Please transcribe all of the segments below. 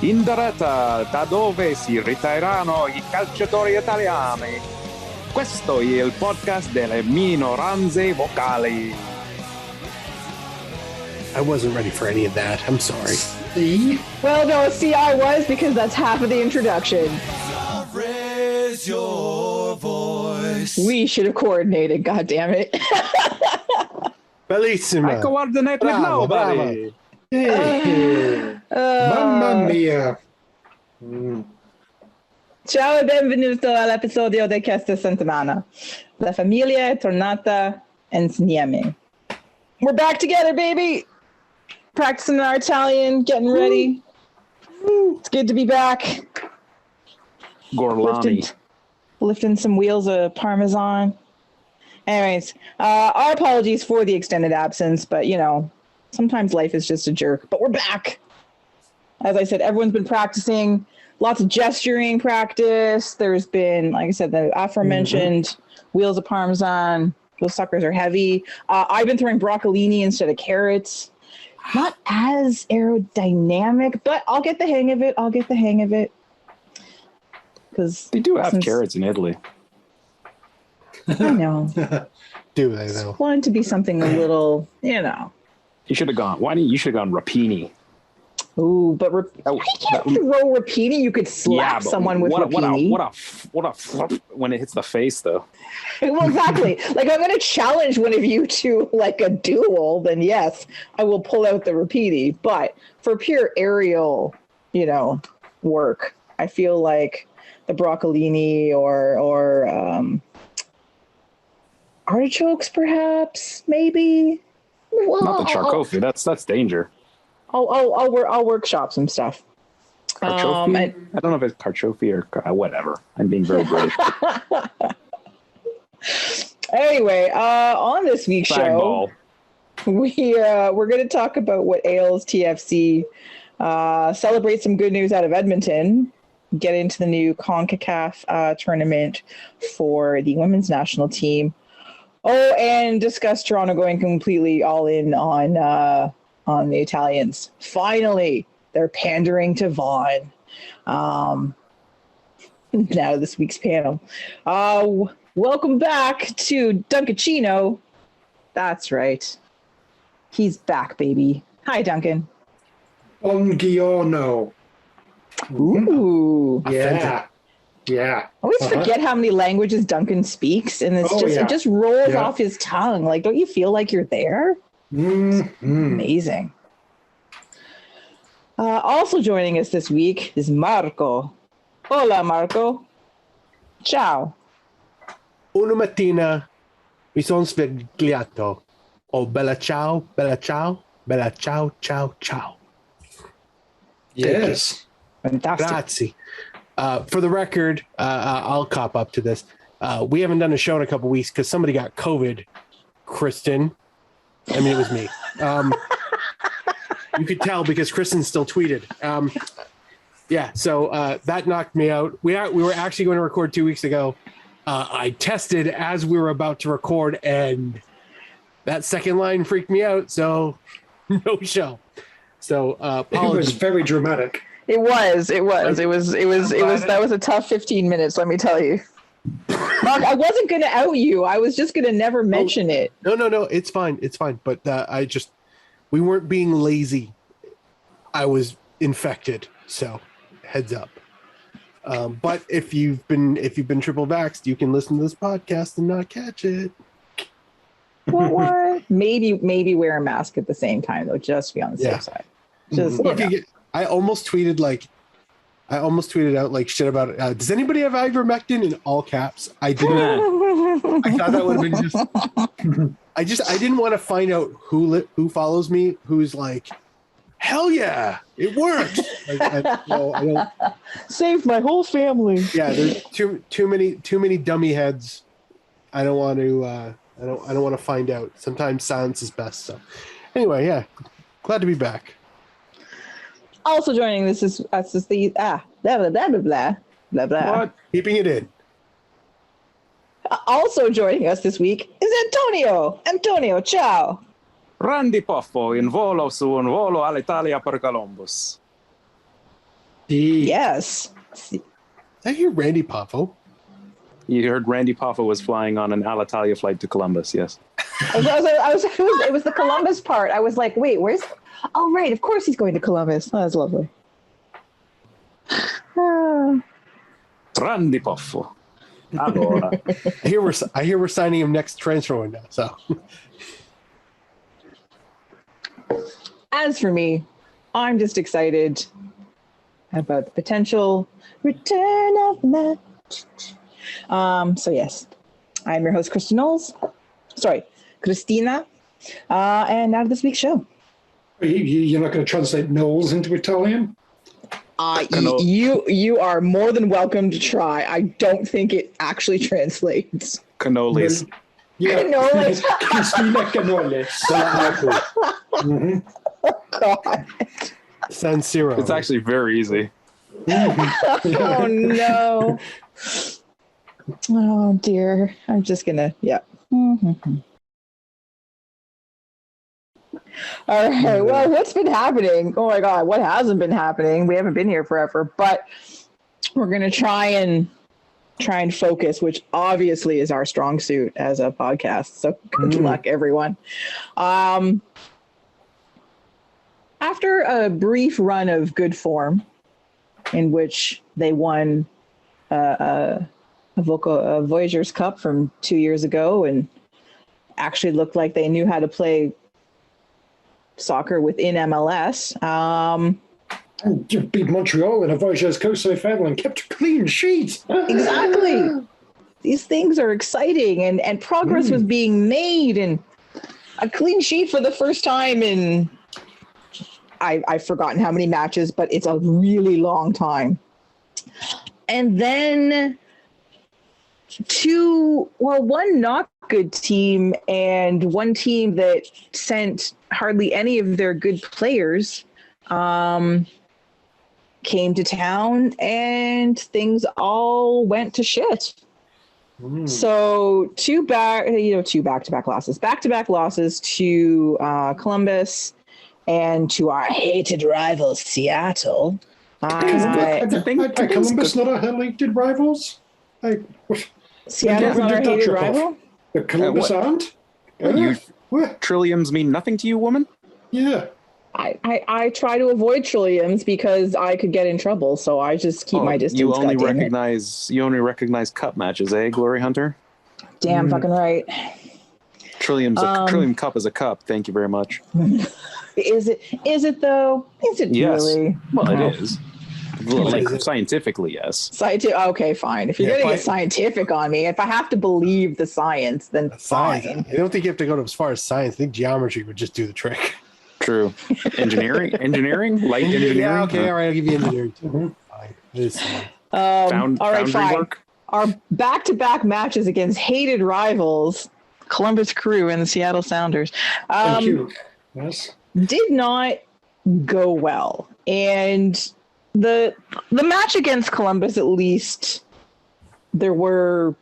In diretta da dove si ritireranno i calciatori italiani. Questo è il podcast delle minoranze vocali. I wasn't ready for any of that. I'm sorry. Well, no, see, I was, because that's half of the introduction. Raise your voice. We should have coordinated, goddammit. Bellissima. I coordinate with nobody. Mamma mia. Ciao e benvenuto all'episodio di questa settimana. La famiglia è tornata insieme. We're back together, baby. Practicing our Italian, getting ready. It's good to be back. Gorlami. Lifting some wheels of Parmesan. Anyways, our apologies for the extended absence, but you know, sometimes life is just a jerk. But we're back. As I said, everyone's been practicing. Lots of gesturing practice. There's been, like I said, the aforementioned wheels of Parmesan. Those suckers are heavy. I've been throwing broccolini instead of carrots. Not as aerodynamic, but I'll get the hang of it. Because They do have carrots in Italy. I know. Do they though? Wanted to be something a little, you know. You should have gone. You should have gone rapini. Ooh, but you can't throw rapini. You could slap someone with rapini. What a flip when it hits the face, though. Well, exactly. Like, I'm going to challenge one of you to like a duel. Then yes, I will pull out the rapini. But for pure aerial, you know, work, I feel like the broccolini or artichokes, perhaps, maybe. Well, Not the charcuterie. That's danger. I'll workshop some stuff. Carchofie? I don't know if it's carchofie or whatever. I'm being very brave. Anyway, on this week's show, we're going to talk about what ails TFC, celebrate some good news out of Edmonton, get into the new CONCACAF tournament for the women's national team. Oh, and discuss Toronto going completely all in on the Italians. Finally, they're pandering to Vaughn. Now this week's panel. Welcome back to Duncaccino. That's right. He's back, baby. Hi, Duncan. Buongiorno. Ooh. Yeah. I always forget how many languages Duncan speaks, and it just rolls off his tongue. Like, don't you feel like you're there? Amazing. Also joining us this week is Marco. Hola, Marco. Ciao. Una mattina mi sono svegliato. Oh, bella ciao, bella ciao, bella ciao, ciao, ciao. Yes. Fantastic. Grazie. For the record, I'll cop up to this. We haven't done a show in a couple weeks because somebody got COVID. Kristin. I mean, it was me. You could tell because Kristin still tweeted. So that knocked me out. We were actually going to record 2 weeks ago. I tested as we were about to record, and that second line freaked me out. So no show. So it was very dramatic. It was. That was a tough 15 minutes, let me tell you. Mark, I wasn't going to out you. I was just going to never mention it. No. It's fine. But we weren't being lazy. I was infected. So heads up. But if you've been triple vaxxed, you can listen to this podcast and not catch it. What? Maybe wear a mask at the same time though, just to be on the safe side. Just I almost tweeted out like shit about it. Does anybody have ivermectin in all caps? I didn't. I thought that would have been I didn't want to find out who follows me, who's like, hell yeah, it works. I don't. Saved my whole family. Yeah, there's too many dummy heads. I don't want to. I don't want to find out. Sometimes silence is best. So, anyway, yeah, glad to be back. Also joining this is the blah blah blah blah blah blah. What? Keeping it in. Also joining us this week is Antonio, ciao. Randy Poffo in volo su un volo all'Italia per Columbus. Yes. Did I hear Randy Poffo? You heard Randy Poffo was flying on an Alitalia flight to Columbus, yes. It was the Columbus part. I was like, wait, where's... Oh, right, of course he's going to Columbus. Oh, that's lovely. Randy Poffo. Allora. I hear we're signing him next transfer window, so... As for me, I'm just excited about the potential return of the match. So yes, I'm your host, Kristina. And now to this week's show. You're not going to translate Knowles into Italian? You are more than welcome to try. I don't think it actually translates. Cannolis. Yeah. Cannolis. Kristina Cannolis. Oh, God. San Siro. It's actually very easy. Oh, no. Oh, dear. I'm just going to, yeah. Mm-hmm. All right. Well, what's been happening? Oh, my God. What hasn't been happening? We haven't been here forever, but we're going to try and focus, which obviously is our strong suit as a podcast. So good luck, everyone. After a brief run of good form in which they won a Voyageurs Cup from 2 years ago and actually looked like they knew how to play soccer within MLS. You beat Montreal in a Voyageurs Cup semi-final and kept a clean sheet. Exactly. These things are exciting and progress was being made, and a clean sheet for the first time in I've forgotten how many matches, but it's a really long time. And then one not good team and one team that sent hardly any of their good players came to town, and things all went to shit. So back-to-back losses to Columbus and to our hated rival Seattle. Columbus not our hated rivals? Seattle's not our hated rival? The Columbus aren't? Trilliums mean nothing to you, woman? Yeah. I try to avoid trilliums because I could get in trouble, so I just keep my distance. You only recognize cup matches, eh, Glory Hunter? Damn fucking right. Trillium cup is a cup. Thank you very much. Is it though? Is it really? Well, it is. Scientifically, yes. Okay, fine. If you're going to get scientific on me, if I have to believe the science, then fine. I don't think you have to go as far as science. I think geometry would just do the trick. True. Engineering, light engineering. Yeah, okay, all right. I'll give you engineering too. Fine. All right, fine. Work. Our back-to-back matches against hated rivals, Columbus Crew and the Seattle Sounders, Thank you. Yes. did not go well. And the match against Columbus, at least, there were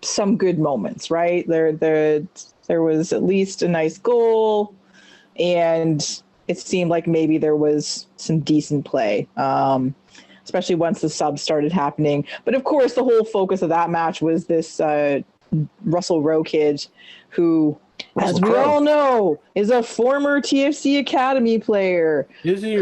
some good moments, right? There was at least a nice goal, and it seemed like maybe there was some decent play, especially once the subs started happening. But of course, the whole focus of that match was this Russell Rowe kid who, as we all know, is a former TFC Academy player. Is he?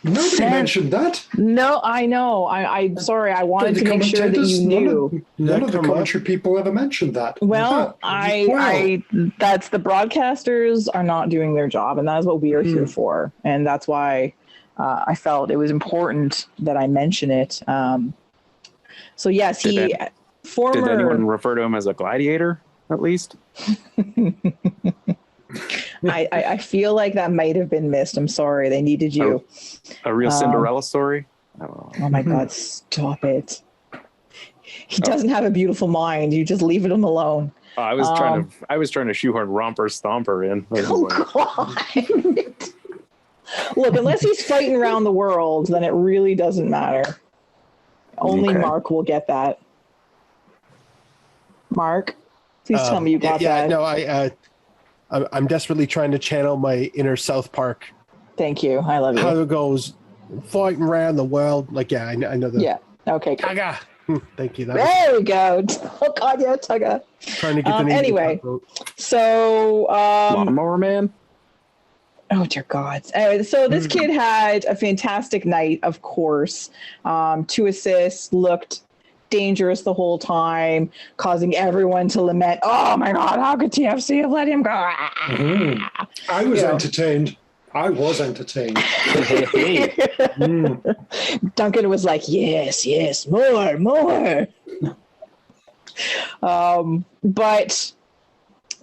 Nobody mentioned that. No, I know. I'm sorry. I wanted to make sure that you knew. None of the commentary people ever mentioned that. Well, that's the broadcasters are not doing their job, and that is what we are here for. And that's why I felt it was important that I mention it. So yes, Did anyone refer to him as a gladiator, at least? I feel like that might have been missed. I'm sorry. They needed you. A real Cinderella story? Oh my God, stop it. He doesn't have a beautiful mind. You just leave him alone. I was trying to shoehorn Romper Stomper in. Oh God. Look, unless he's fighting around the world, then it really doesn't matter. Only Mark will get that. Mark? Please tell me you got that. No, I'm desperately trying to channel my inner South Park. Thank you. I love you. How it goes, fighting around the world. Like, I know that. Yeah. Okay. Good. Tugga. Thank you. There we go. Oh God, yeah, Tugga. Trying to get the name. Anyway, so Lawnmower Man. oh dear God. Anyway, so this kid had a fantastic night. Of course, 2 assists. Looked dangerous the whole time, causing everyone to lament, oh my God, how could TFC have let him go? I was entertained. Duncan was like, yes, more. But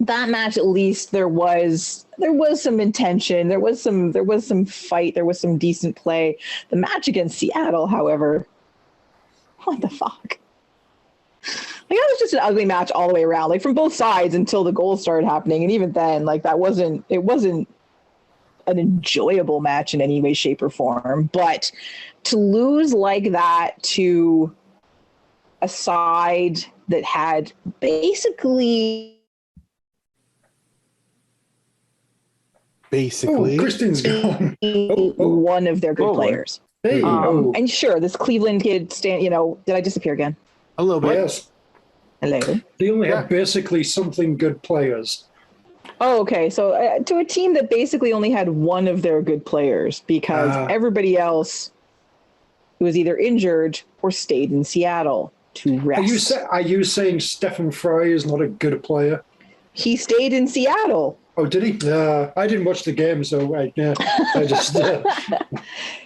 that match, at least there was some intention, there was some fight, there was some decent play. The match against Seattle, however, what the fuck? Like, that was just an ugly match all the way around, like from both sides until the goals started happening. And even then, like, it wasn't an enjoyable match in any way, shape, or form. But to lose like that to a side that had basically Kristin's gone. one of their good players. Hey, and sure, this Cleveland kid did I disappear again? A little bit. Yes. Hello. They only have basically something good players. Oh, okay. So to a team that basically only had one of their good players, because everybody else was either injured or stayed in Seattle to rest. Are you saying Stephen Fry is not a good player? He stayed in Seattle. Oh, did he? I didn't watch the game, so I just...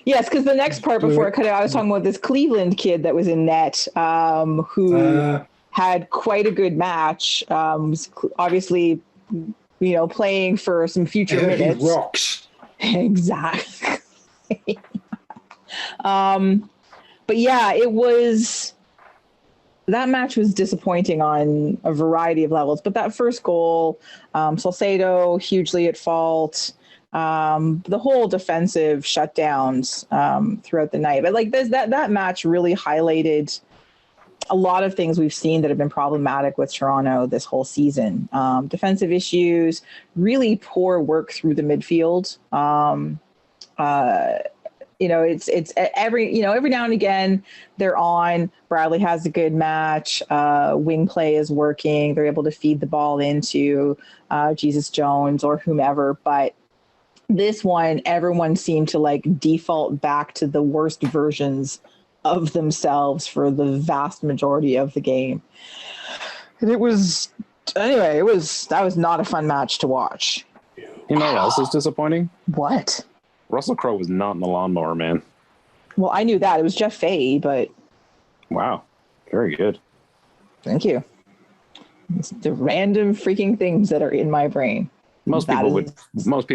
Yes, because the next part before I cut it, I was talking about this Cleveland kid that was in net, who had quite a good match. Was obviously, playing for some future minutes. He rocks. Exactly. But yeah, that match was disappointing on a variety of levels. But that first goal, Salcedo hugely at fault. The whole defensive shutdowns throughout the night. But like that match really highlighted a lot of things we've seen that have been problematic with Toronto this whole season. Defensive issues, really poor work through the midfield. It's every now and again they're on. Bradley has a good match. Wing play is working. They're able to feed the ball into Jesus Jones or whomever. But this one, everyone seemed to like default back to the worst versions of themselves for the vast majority of the game. And that was not a fun match to watch. You know what else is disappointing? What? Russell Crowe was not in the Lawnmower Man. Well, I knew that. It was Jeff Fahey, but... Wow. Very good. Thank you. It's the random freaking things that are in my brain. Most people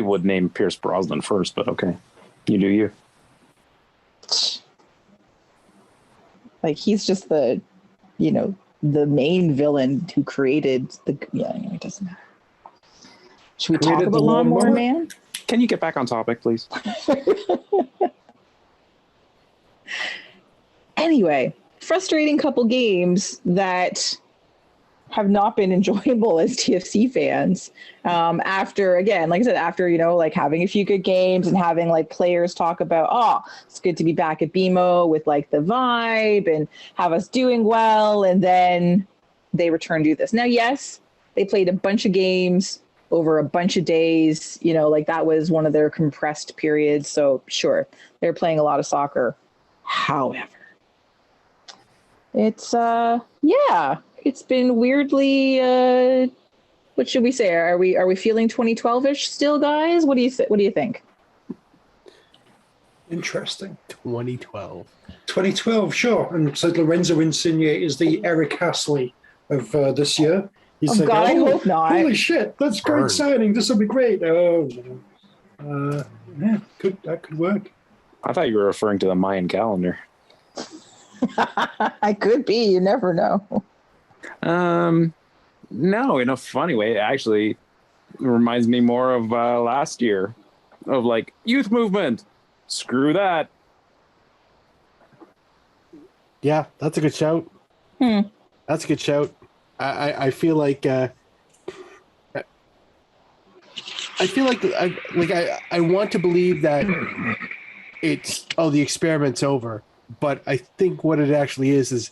would name Pierce Brosnan first, but okay. You do you. Like, he's just the main villain who created the... Yeah, anyway, it doesn't matter. Should we talk about Lawnmower Man? Can you get back on topic, please? Anyway, frustrating couple games that have not been enjoyable as TFC fans. After, again, like I said, after, like having a few good games and having like players talk about, it's good to be back at BMO with like the vibe and have us doing well. And then they return to this. Now, yes, they played a bunch of games over a bunch of days, like that was one of their compressed periods. So sure, they're playing a lot of soccer. However, it's, it's been weirdly, what should we say? Are we feeling 2012-ish still, guys? What do you think? Interesting. 2012, sure. And so Lorenzo Insigne is the Eric Hasley of this year. He's God, I hope not. Holy shit, that's great signing. This will be great. That could work. I thought you were referring to the Mayan calendar. I could be. You never know. No, in a funny way. It actually reminds me more of last year of like youth movement. Screw that. Yeah, that's a good shout. That's a good shout. I feel like I want to believe that the experiment's over, but I think what it actually is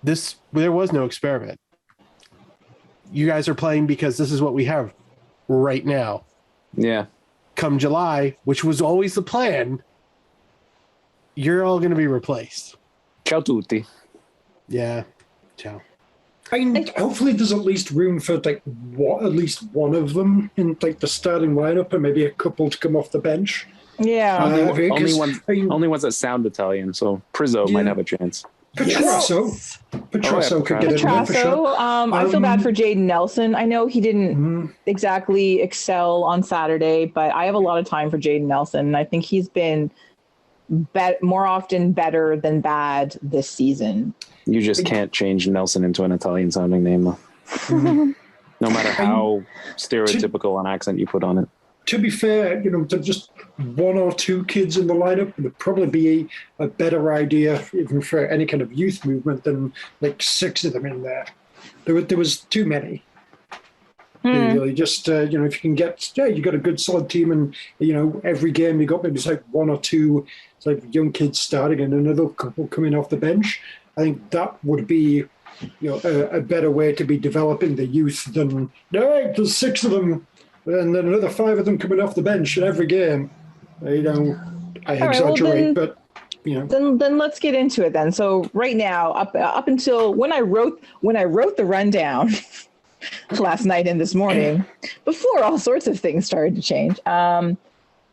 this. There was no experiment. You guys are playing because this is what we have right now. Yeah. Come July, which was always the plan, you're all going to be replaced. Ciao tutti. Yeah. Ciao. Hopefully there's at least room for at least one of them in the starting lineup, and maybe a couple to come off the bench. Yeah. Only ones that sound Italian, so Prizzo might have a chance. Petrasso could get in there for sure. I feel bad for Jaden Nelson. I know he didn't exactly excel on Saturday, but I have a lot of time for Jaden Nelson. I think he's been more often better than bad this season. You just can't change Nelson into an Italian-sounding name, though. No matter how stereotypical an accent you put on it. To be fair, to just one or two kids in the lineup would probably be a better idea, even for any kind of youth movement, than 6 of them in there. There was too many. Really, just if you can get, you got a good solid team, and every game you got maybe one or two young kids starting and another couple coming off the bench. I think that would be a better way to be developing the youth than there's 6 of them. And then another 5 of them coming off the bench in every game. I exaggerate, but Then let's get into it then. So right now, up until when I wrote the rundown last night and this morning, before all sorts of things started to change,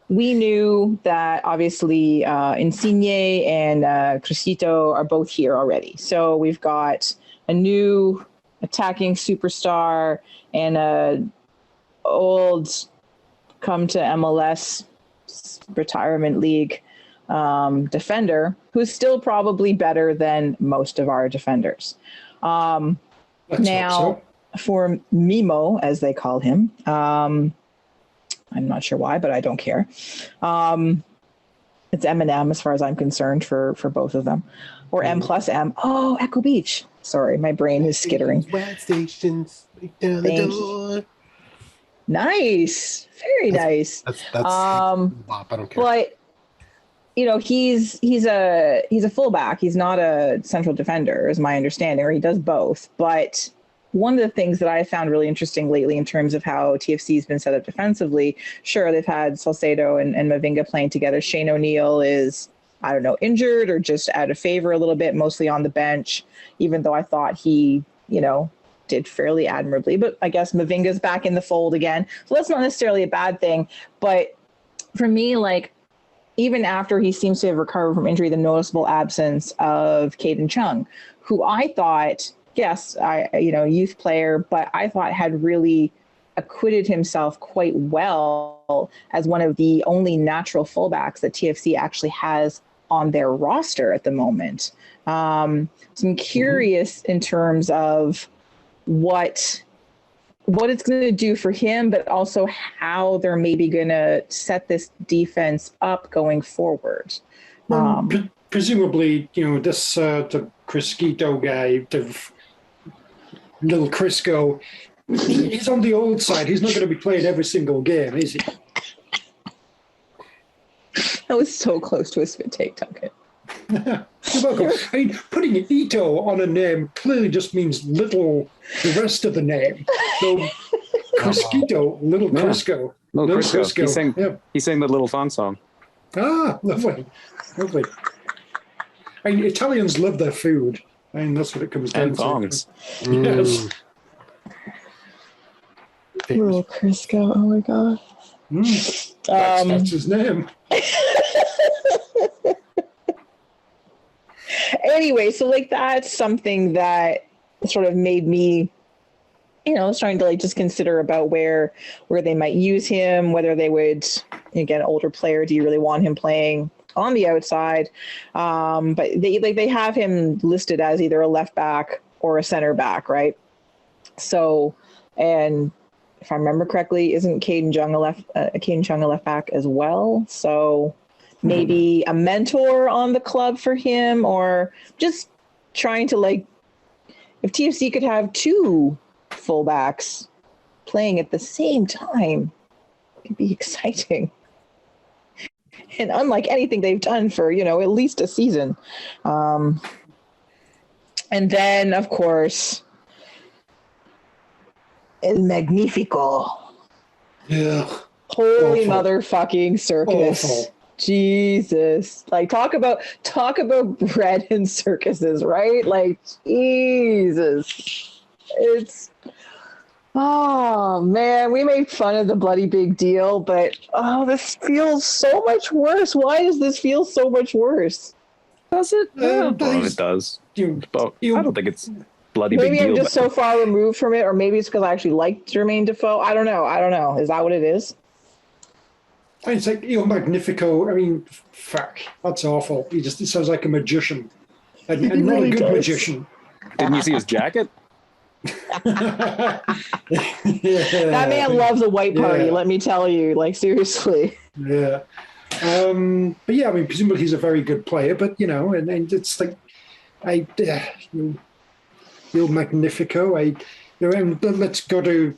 we knew that obviously Insigne and Crisito are both here already. So we've got a new attacking superstar and a old come to MLS retirement league defender who's still probably better than most of our defenders. Now, for Mimo, as they call him, I'm not sure why, but I don't care. It's Eminem as far as I'm concerned for both of them, or M plus M. Oh, Echo Beach. Sorry, my brain is skittering. Wet stations, down the door. Nice, very nice. That's bop. I don't care. But he's a fullback. He's not a central defender, is my understanding, or he does both. But one of the things that I found really interesting lately in terms of how TFC has been set up defensively, sure, they've had Salcedo and Mavinga playing together. Shane O'Neill is, I don't know, injured or just out of favor a little bit, mostly on the bench, even though I thought he, did fairly admirably. But I guess Mavinga's back in the fold again. So that's not necessarily a bad thing. But for me, even after he seems to have recovered from injury, the noticeable absence of Caden Chung, who I thought, yes, youth player, but I thought had really acquitted himself quite well as one of the only natural fullbacks that TFC actually has on their roster at the moment. So I'm curious in terms of what it's going to do for him, but also how they're maybe going to set this defense up going forward. Presumably, this the Crisquito guy, the little Crisco, he's on the old side. He's not going to be playing every single game, is he? That was so close to a spit take, Duncan. You're welcome. I mean, putting Ito on a name clearly just means little the rest of the name. So Crisquito, little Crisco. Little Crisco. He sang the little thong song. Ah, lovely. I mean, Italians love their food. I mean, that's what it comes down and thongs. to. Yes. Little Crisco, oh my god. That's his name. Anyway, so that's something that sort of made me, starting to just consider about where they might use him, whether they would, again, older player, do you really want him playing on the outside? But they have him listed as either a left back or a center back, right? So, and if I remember correctly, isn't Caden Chung a left back as well? So maybe a mentor on the club for him, or just trying to if TFC could have two fullbacks playing at the same time, it could be exciting. And unlike anything they've done for, at least a season. And then, of course, El Magnifico. Yeah. Holy motherfucking circus. Awful. Jesus. Like, talk about bread and circuses, right? Like, Jesus. It's, oh man, we made fun of the bloody big deal, but this feels so much worse. Why does this feel so much worse? Does it? It does. But I don't think it's bloody maybe big deal. Maybe I'm just so far removed from it, or maybe it's because I actually liked Jermaine Defoe. I don't know. Is that what it is? It's like Magnifico. I mean, fuck, that's awful. He sounds like a magician, and not a good magician. Didn't you see his jacket? That man loves a white party. Let me tell you, like, seriously. Yeah. But yeah, I mean, presumably he's a very good player. But and it's like, Magnifico. Let's go to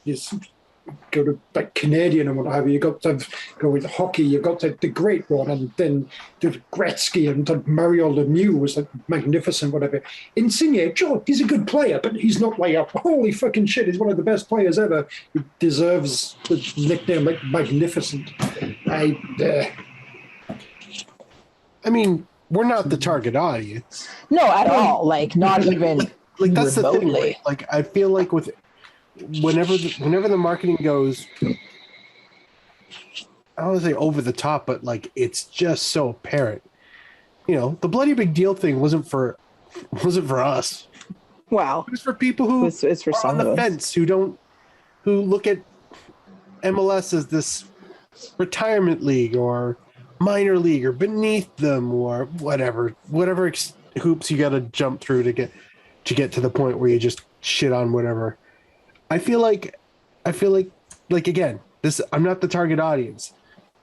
like Canadian and what have you. You got to go with hockey. You got the great one, and then the Gretzky and Mario Lemieux was like magnificent, whatever. Insigne, sure, he's a good player, but he's not like a holy fucking shit. He's one of the best players ever. He deserves the nickname like magnificent. I mean, we're not the target audience. No, at all. Like, not even like that's remotely. The thing. Right? Like, I feel like with whenever the marketing goes, I don't want to say over the top, but like it's just so apparent. The bloody big deal thing wasn't for us. Wow. It was for people who it's for are on the fence, who look at MLS as this retirement league or minor league or beneath them or whatever hoops you got to jump through to get to the point where you just shit on whatever. I feel like again, this, I'm not the target audience.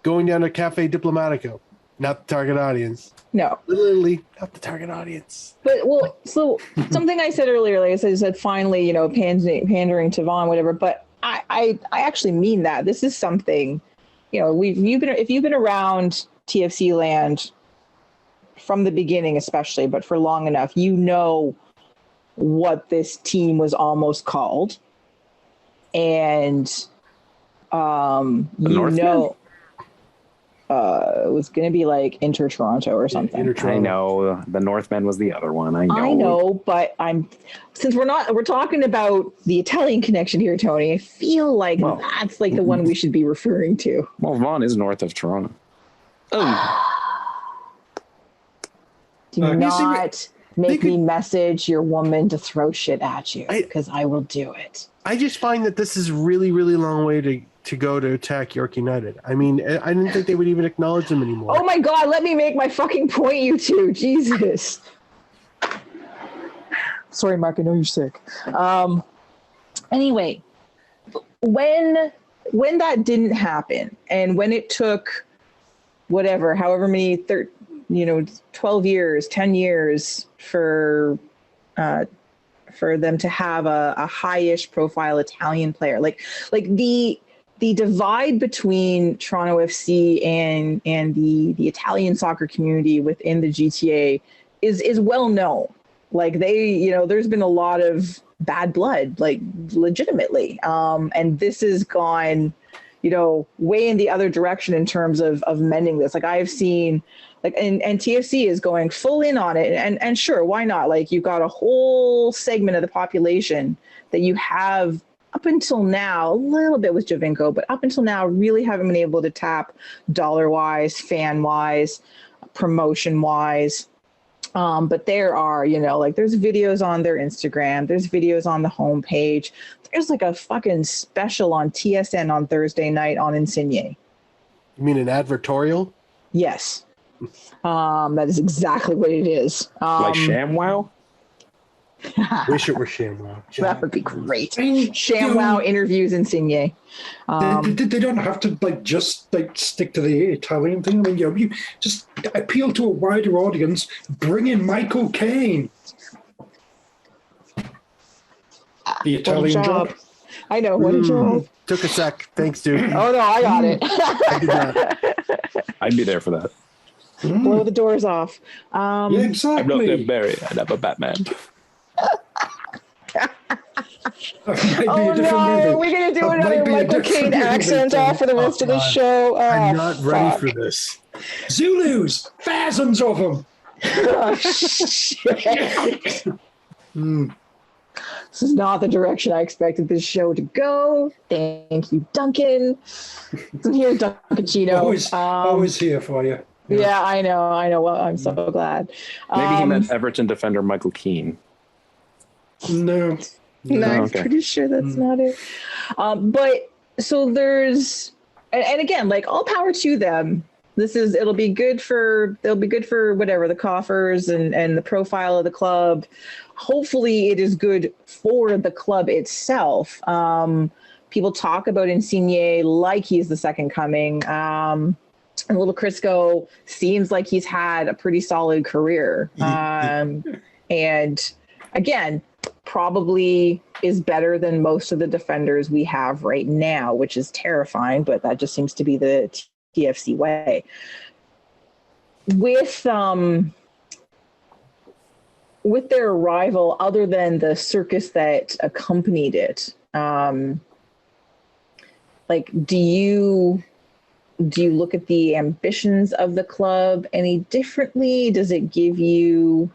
Going down to Cafe Diplomatico, not the target audience. No. Literally not the target audience. But, so something I said earlier, like I said finally, pandering to Vaughn, whatever, but I actually mean that. This is something, if you've been around TFC land from the beginning especially, but for long enough, what this team was almost called. And it was going to be like Inter Toronto or something. I know the Northmen was the other one. I know, but since we're talking about the Italian connection here, Tony, I feel like that's like the one we should be referring to. Well, Vaughan is north of Toronto. Do not make me message your woman to throw shit at you, because I will do it. I just find that this is a really, really long way to go to attack York United. I mean, I didn't think they would even acknowledge them anymore. Oh my God, let me make my fucking point, you two. Jesus. Sorry, Mark, I know you're sick. Anyway, when that didn't happen, and when it took however many 12 years, 10 years for them to have a high-ish profile Italian player, like the divide between Toronto FC and the Italian soccer community within the GTA is well known. Like there's been a lot of bad blood, like legitimately, and this has gone way in the other direction in terms of mending this. Like I've seen, like, and TFC is going full in on it. And sure, why not? Like you've got a whole segment of the population that you have up until now, a little bit with Javinko, but up until now really haven't been able to tap dollar-wise, fan-wise, promotion-wise. But there are, there's videos on their Instagram, there's videos on the homepage. There's like a fucking special on TSN on Thursday night on Insigne. You mean an advertorial? Yes. That is exactly what it is. Like ShamWow? Wish it were ShamWow. That would be great. ShamWow interviews Insigne. They don't have to just stick to the Italian thing. I mean, you just appeal to a wider audience. Bring in Michael Caine. The Italian job. I know, what a job. Took a sec. Thanks, dude. Oh, no, I got it. I did not. I'd be there for that. Blow the doors off. Yeah, exactly. I'm not a Barry, and I'm a Batman. Oh no, we're going to do another Michael Caine accent off for the rest of the show. I'm not ready for this. Zulus, thousands of them. Oh, shit. This is not the direction I expected this show to go. Thank you, Duncan. So here's Duncancino. Always here for you. Yeah, I know. Well, I'm so glad. Maybe he meant Everton defender Michael Keane. No, I'm pretty sure that's not it. But so there's, and again, like, all power to them. It'll be good for whatever, the coffers and the profile of the club. Hopefully it is good for the club itself. People talk about Insigne like he's the second coming. And little Crisco seems like he's had a pretty solid career. And again, probably is better than most of the defenders we have right now, which is terrifying, but that just seems to be the TFC way. With their arrival, other than the circus that accompanied it, like, do you look at the ambitions of the club any differently? Does it give you,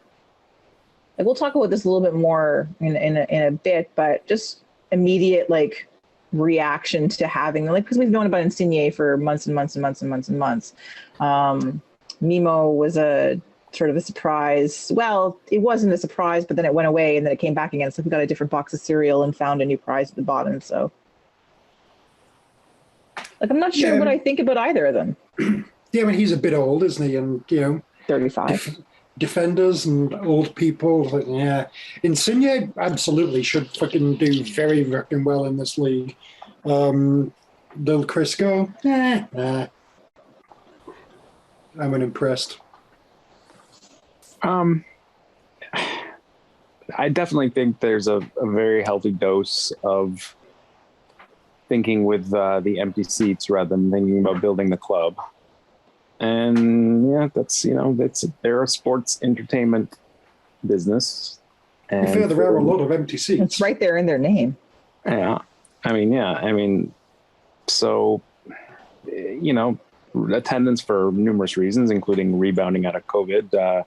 like, we'll talk about this a little bit more in a bit, but just immediate, like, reaction to having, like, because we've known about Insigne for months and months and months and months and months. Mimo was a sort of a surprise. Well, it wasn't a surprise, but then it went away and then it came back again. So we got a different box of cereal and found a new prize at the bottom. So, like, I'm not sure what I think about either of them. Yeah, I mean, he's a bit old, isn't he? And, 35. Defenders and old people, like, yeah. Insigne absolutely should fucking do very fucking well in this league. Little Crisco, I'm unimpressed. I definitely think there's a very healthy dose of thinking with the empty seats rather than thinking about building the club. And yeah, they're a sports entertainment business. And there are a lot of empty seats. It's right there in their name. Yeah. So, attendance for numerous reasons, including rebounding out of COVID,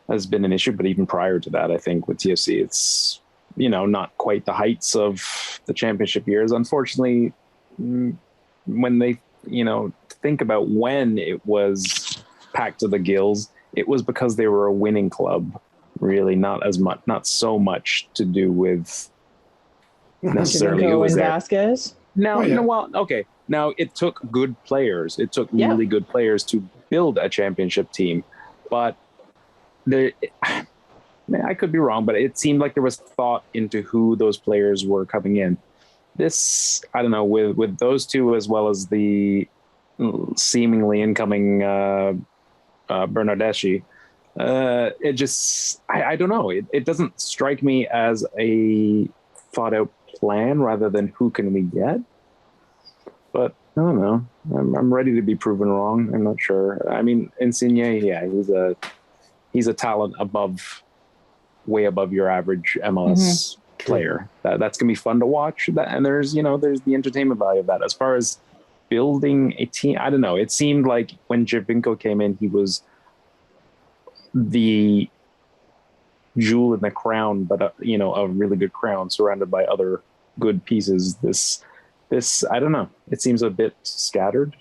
has been an issue. But even prior to that, I think with TFC, it's, not quite the heights of the championship years. Unfortunately, when they, think about when it was packed to the gills, it was because they were a winning club, really, not so much to do with necessarily who was there. Vasquez? No, okay. Now, it took good players. It took really good players to build a championship team. But I could be wrong, but it seemed like there was thought into who those players were coming in. This, I don't know, with those two, as well as the seemingly incoming Bernardeschi, it just, I don't know. It doesn't strike me as a thought out plan rather than who can we get. But I don't know. I'm ready to be proven wrong. I'm not sure. I mean, Insigne, he's a talent way above your average MLS player. That's gonna be fun to watch. And there's the entertainment value of that. As far as building a team, I don't know. It seemed like when Giovinco came in, he was the jewel in the crown, but a really good crown surrounded by other good pieces. This I don't know. It seems a bit scattered,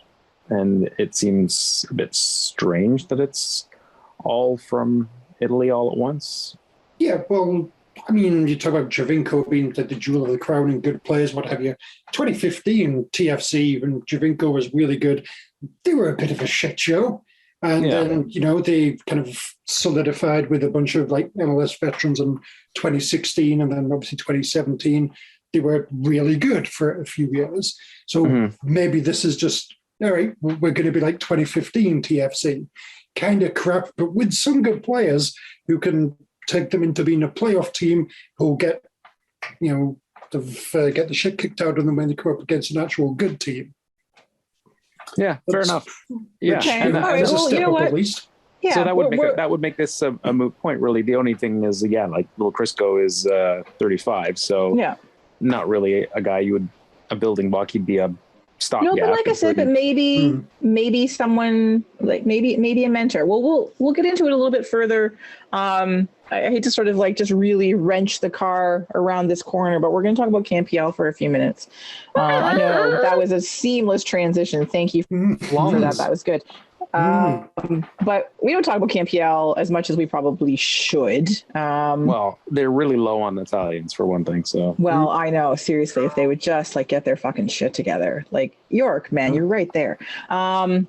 and it seems a bit strange that it's all from Italy all at once. Yeah, well, I mean, you talk about Giovinco being the jewel of the crown and good players, what have you. 2015 TFC, when Giovinco was really good, they were a bit of a shit show. And then, they kind of solidified with a bunch of like MLS veterans in 2016, and then obviously 2017. They were really good for a few years. So maybe this is just, all right, we're going to be like 2015 TFC. Kind of crap, but with some good players who can take them into being a playoff team, who'll get get the shit kicked out of them when they come up against an actual good team. Yeah, fair enough. Yeah, Okay. and That's a step up at least. Yeah, so that would make this a moot point, really. The only thing is, again, like little Crisco is 35, so yeah. not really a guy you would a building block. He'd be a stopgap. No, but like I said, but maybe someone like maybe a mentor. Well, we'll get into it a little bit further. I hate to sort of like just really wrench the car around this corner, but we're going to talk about Campiel for a few minutes. I know that was a seamless transition. Thank you for that. That was good. But we don't talk about Campiel as much as we probably should. Well, they're really low on Italians for one thing. So well, I know, seriously, if they would just like get their fucking shit together, like York, man, you're right there. But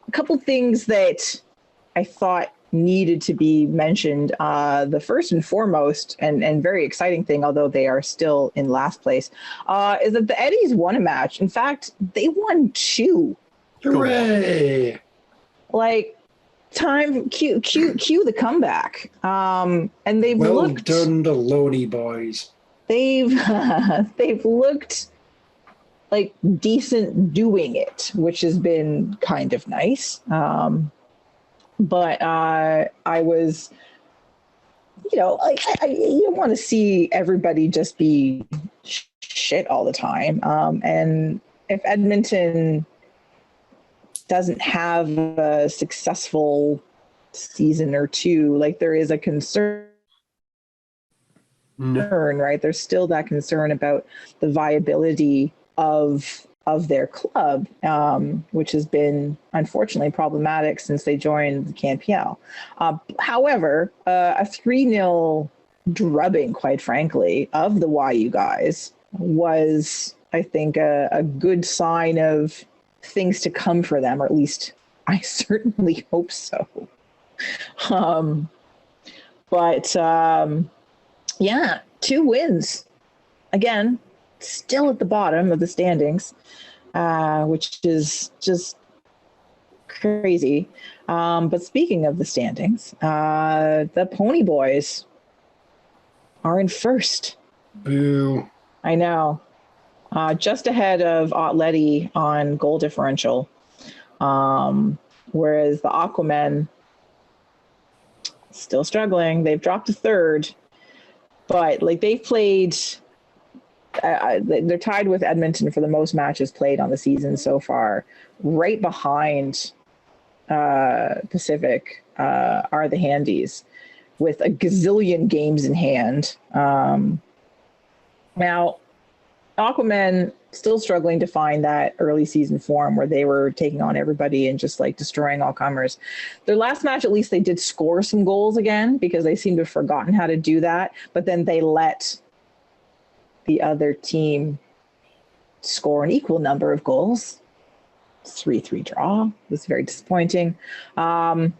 a couple things that I thought needed to be mentioned. The first and foremost and very exciting thing, although they are still in last place, is that the Eddies won a match. In fact, they won 2. Hooray! Like, cue the comeback. And they've looked done, the Loney boys. They've looked like decent doing it, which has been kind of nice. But I was, like you don't want to see everybody just be shit all the time. And if Edmonton doesn't have a successful season or two, like there is a concern, right? There's still that concern about the viability of their club, which has been unfortunately problematic since they joined the Campiel. However, a 3-0 drubbing, quite frankly, of the YU guys was, I think, a good sign of things to come for them, or at least I certainly hope so. Yeah, 2 wins. Again, still at the bottom of the standings, which is just crazy. But speaking of the standings, the Pony Boys are in first. Boo. I know. Just ahead of Ottletti on goal differential. Whereas the Aquamen still struggling. They've dropped to 3rd, but like they've played, they're tied with Edmonton for the most matches played on the season so far. Right behind Pacific are the Handies with a gazillion games in hand. Now, Aquamen still struggling to find that early season form where they were taking on everybody and just like destroying all comers. Their last match, at least they did score some goals again because they seem to have forgotten how to do that. But then they let the other team score an equal number of goals. 3-3 draw. It was very disappointing. Then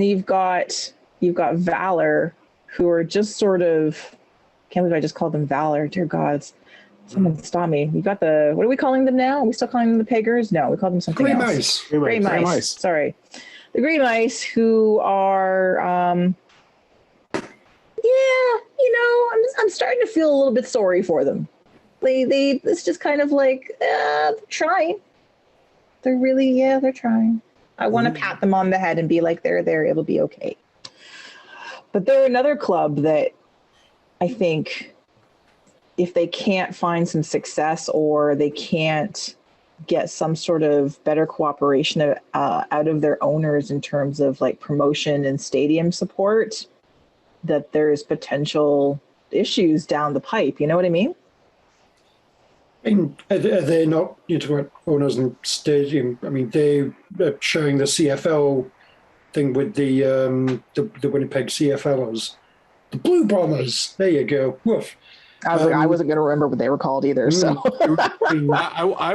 you've got Valor, who are just sort of, can't believe I just called them Valor. Dear gods, someone stop me. You got what are we calling them now? Are we still calling them the Peggers? No, we call them something else. Gray Mice. Sorry. The Gray Mice, who are, I'm starting to feel a little bit sorry for them. It's just kind of like, they're trying. They're trying. I want to pat them on the head and be like, there, it'll be okay. But they're another club that I think if they can't find some success or they can't get some sort of better cooperation out of their owners in terms of like promotion and stadium support, that there's potential issues down the pipe. You know what I mean? And are they not, owners and stadium? I mean, they are sharing the CFL thing with the Winnipeg CFLers, the Blue Bombers. There you go. Woof. I wasn't going to remember what they were called either. So I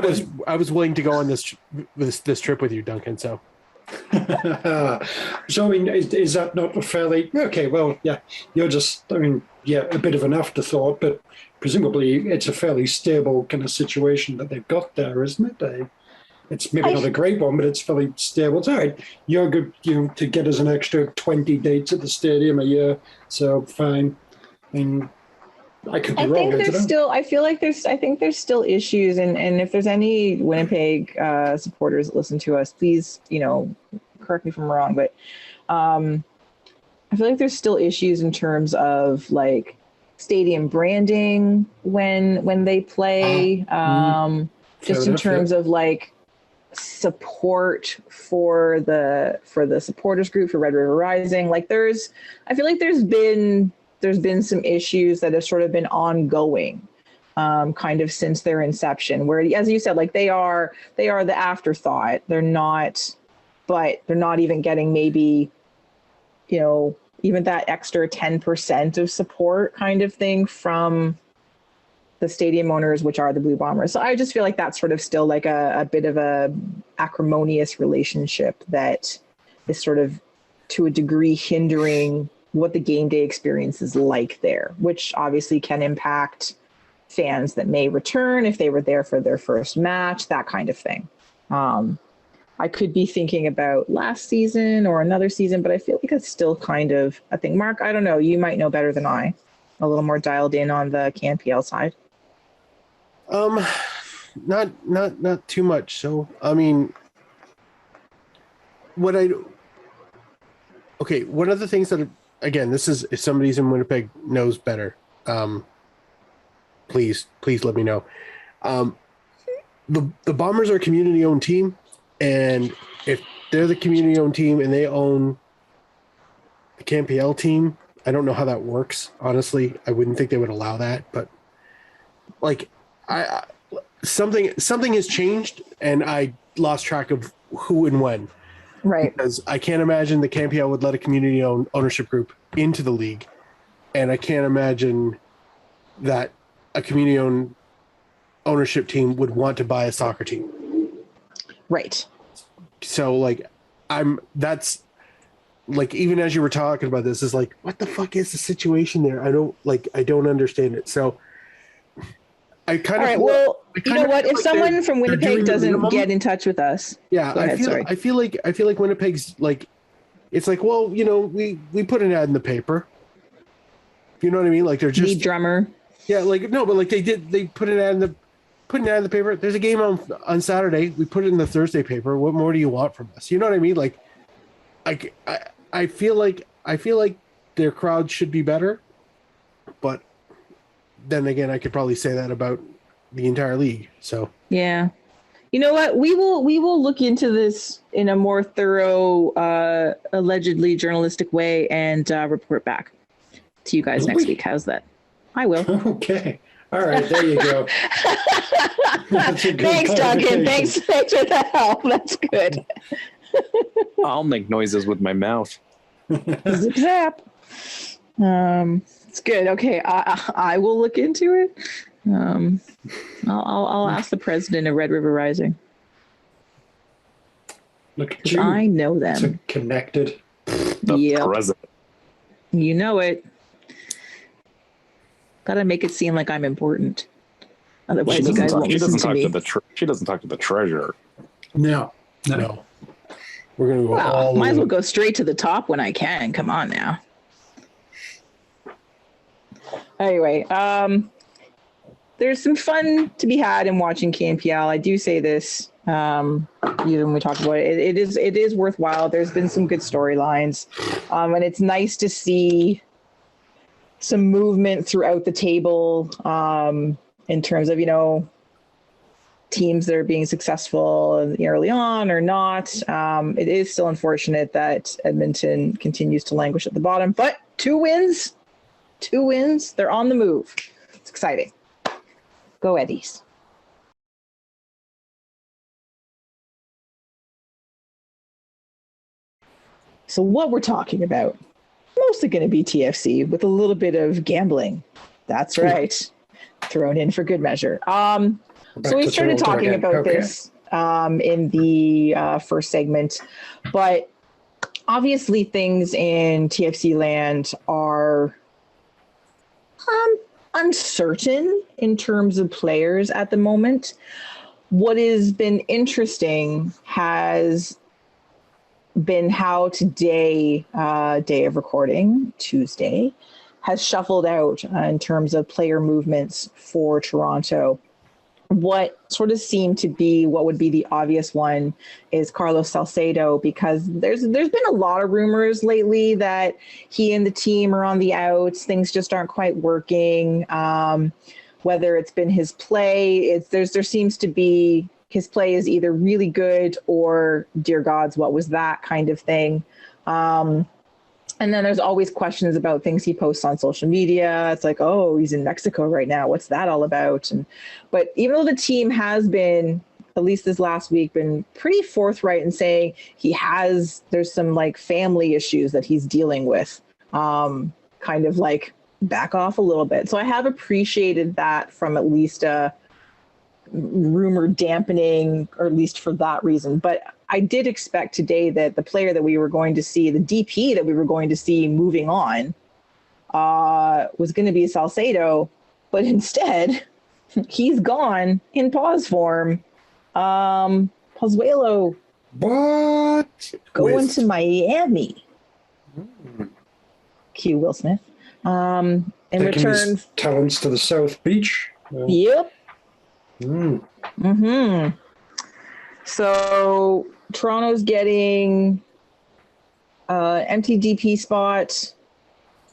was willing to go on this trip with you, Duncan. So I mean, is that not a fairly okay? Well, yeah, you're just, a bit of an afterthought, but presumably it's a fairly stable kind of situation that they've got there, isn't it? It's maybe not a great one, but it's fairly stable. It's all right. You're good, to get us an extra 20 dates at the stadium a year, so fine. I mean, I could be wrong. I think there's still issues, and if there's any Winnipeg supporters that listen to us, please, correct me if I'm wrong, but I feel like there's still issues in terms of like stadium branding when they play, just in terms of like support for the supporters group for Red River Rising. Like I feel like there's been some issues that have sort of been ongoing kind of since their inception, where, as you said, like they are the afterthought. They're not even getting maybe, even that extra 10% of support kind of thing from the stadium owners, which are the Blue Bombers. So I just feel like that's sort of still like a bit of a acrimonious relationship that is sort of to a degree hindering what the game day experience is like there, which obviously can impact fans that may return if they were there for their first match, that kind of thing. I could be thinking about last season or another season, but I feel like it's still kind of a thing. Mark, I don't know. You might know better than I. A little more dialed in on the CanPL side. Not too much. So, I mean, one of the things that, again, this is, if somebody's in Winnipeg knows better, please let me know. The Bombers are a community-owned team, and if they're the community-owned team and they own the CanPL team, I don't know how that works. Honestly, I wouldn't think they would allow that, but like, something has changed, and I lost track of who and when. Right. Because I can't imagine the CanPL would let a community-owned ownership group into the league, and I can't imagine that a community-owned ownership team would want to buy a soccer team. Right. So, like, that's like, even as you were talking about this, is like, what the fuck is the situation there? I don't understand it. So I kind of. All right. Well, you know what? If someone from Winnipeg doesn't get in touch with us, I feel like Winnipeg's like, it's like, well, we put an ad in the paper. You know what I mean? Like, they're just lead drummer. Yeah, like, no, but like they put an ad in the paper. There's a game on Saturday. We put it in the Thursday paper. What more do you want from us? You know what I mean? Like, I feel like their crowd should be better, but then again, I could probably say that about the entire league. So yeah, you know what? We will look into this in a more thorough, allegedly journalistic way and report back to you guys next week. How's that? I will. Okay. All right. There you go. Thanks, Duncan. Thanks for the help. That's good. I'll make noises with my mouth. Zip zap. It's good. Okay, I will look into it. I'll ask the president of Red River Rising. Look at you. I know them. So connected. The president. You know it. Gotta make it seem like I'm important. Otherwise, you guys won't listen to me. She doesn't talk to the treasurer. No. We're gonna go might as well go straight to the top when I can. Come on now. Anyway, there's some fun to be had in watching CanPL. I do say this, even when we talk about it, it is worthwhile. There's been some good storylines, and it's nice to see some movement throughout the table, in terms of, teams that are being successful early on or not. It is still unfortunate that Edmonton continues to languish at the bottom, but 2 wins. They're on the move. It's exciting. Go Eddies. So what we're talking about, mostly going to be TFC with a little bit of gambling. That's right. Thrown in for good measure. So we started talking about this in the first segment, but obviously things in TFC land are uncertain in terms of players at the moment. what has been interesting has been how today, day of recording, Tuesday, has shuffled out in terms of player movements for Toronto. What sort of seemed to be what would be the obvious one is Carlos Salcedo, because there's been a lot of rumors lately that he and the team are on the outs. Things just aren't quite working. Whether it's been his play, there seems to be his play is either really good or dear gods, what was that kind of thing. And then there's always questions about things he posts on social media. It's like, oh, he's in Mexico right now. What's that all about? But even though the team has been, at least this last week, been pretty forthright in saying there's some like family issues that he's dealing with, kind of like back off a little bit. So I have appreciated that from at least a rumor dampening, or at least for that reason. But I did expect today that the player that we were going to see, the DP that we were going to see moving on, was going to be Salcedo, but instead he's gone in pause form. Pozuelo. What? Going to Miami. Cue Will Smith. In Taking return, his talents to the South Beach. Yep. So Toronto's getting empty DP spot,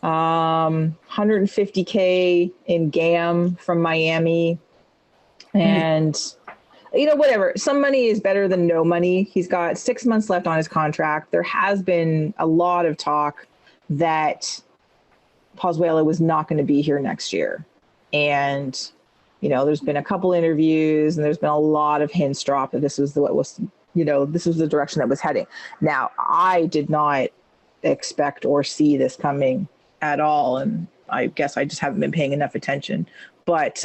150K in GAM from Miami, and whatever. Some money is better than no money. He's got 6 months left on his contract. There has been a lot of talk that Pozuelo was not going to be here next year, and there's been a couple interviews and there's been a lot of hints dropped that this was this was the direction that was heading. Now, I did not expect or see this coming at all, and I guess I just haven't been paying enough attention. But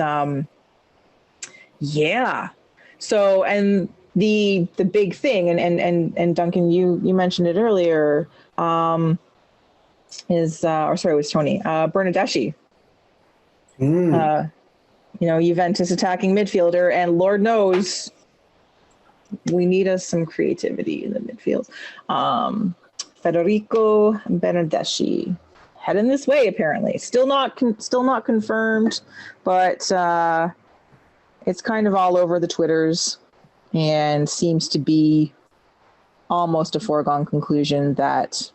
yeah. So, and the big thing, and Duncan, you mentioned it earlier, it was Tony Bernardeschi. Juventus attacking midfielder, and Lord knows we need us some creativity in the midfield. Federico Bernardeschi heading this way, apparently. Still not confirmed, but it's kind of all over the Twitters, and seems to be almost a foregone conclusion that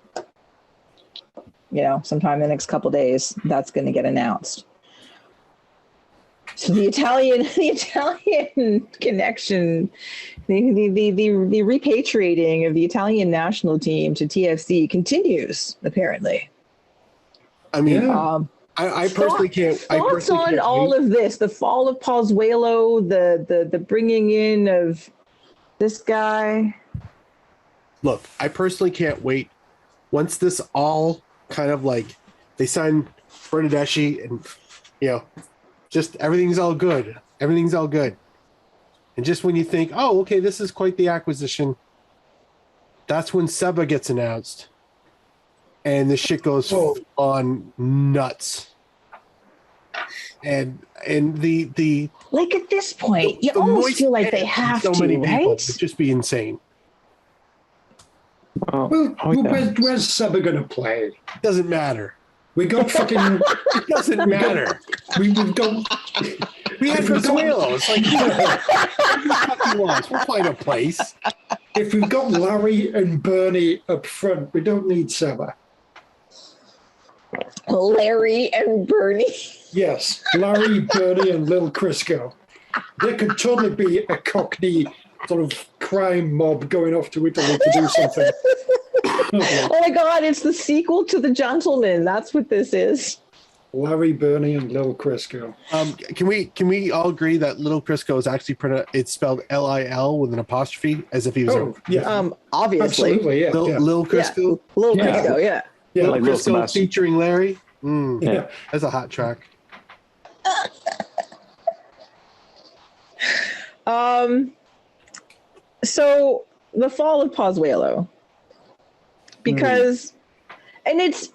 sometime in the next couple of days that's going to get announced. So the Italian connection, the repatriating of the Italian national team to TFC continues, apparently. I mean, I personally can't. Thoughts on all of this: the fall of Pozuelo, the bringing in of this guy. Look, I personally can't wait. Once this all kind of like they sign Bernardeschi and just everything's all good. Everything's all good. And just when you think, oh, okay, this is quite the acquisition, that's when Seba gets announced. And the shit goes on nuts. And the like at this point, you almost feel like they have so to, many right? people would just be insane. Where's Seba going to play? Doesn't matter. We got fucking. It doesn't matter. We've got. We had Pozuelo. It's like, we'll find a place. If we've got Larry and Bernie up front, we don't need Seba. Larry and Bernie. Yes, Larry, Bernie, and Lil Crisco. There could totally be a Cockney sort of crime mob going off to Italy to do something. Oh my God, it's the sequel to The Gentleman. That's what this is. Larry, Bernie, and Lil Crisco. Can we all agree that Lil Crisco is actually it's spelled Lil with an apostrophe, as if he was obviously. Absolutely, yeah. Lil Crisco? Yeah. Lil Crisco, yeah. Yeah, Lil like Crisco featuring Larry? Yeah. That's a hot track. So the fall of Pozuelo, because, and it's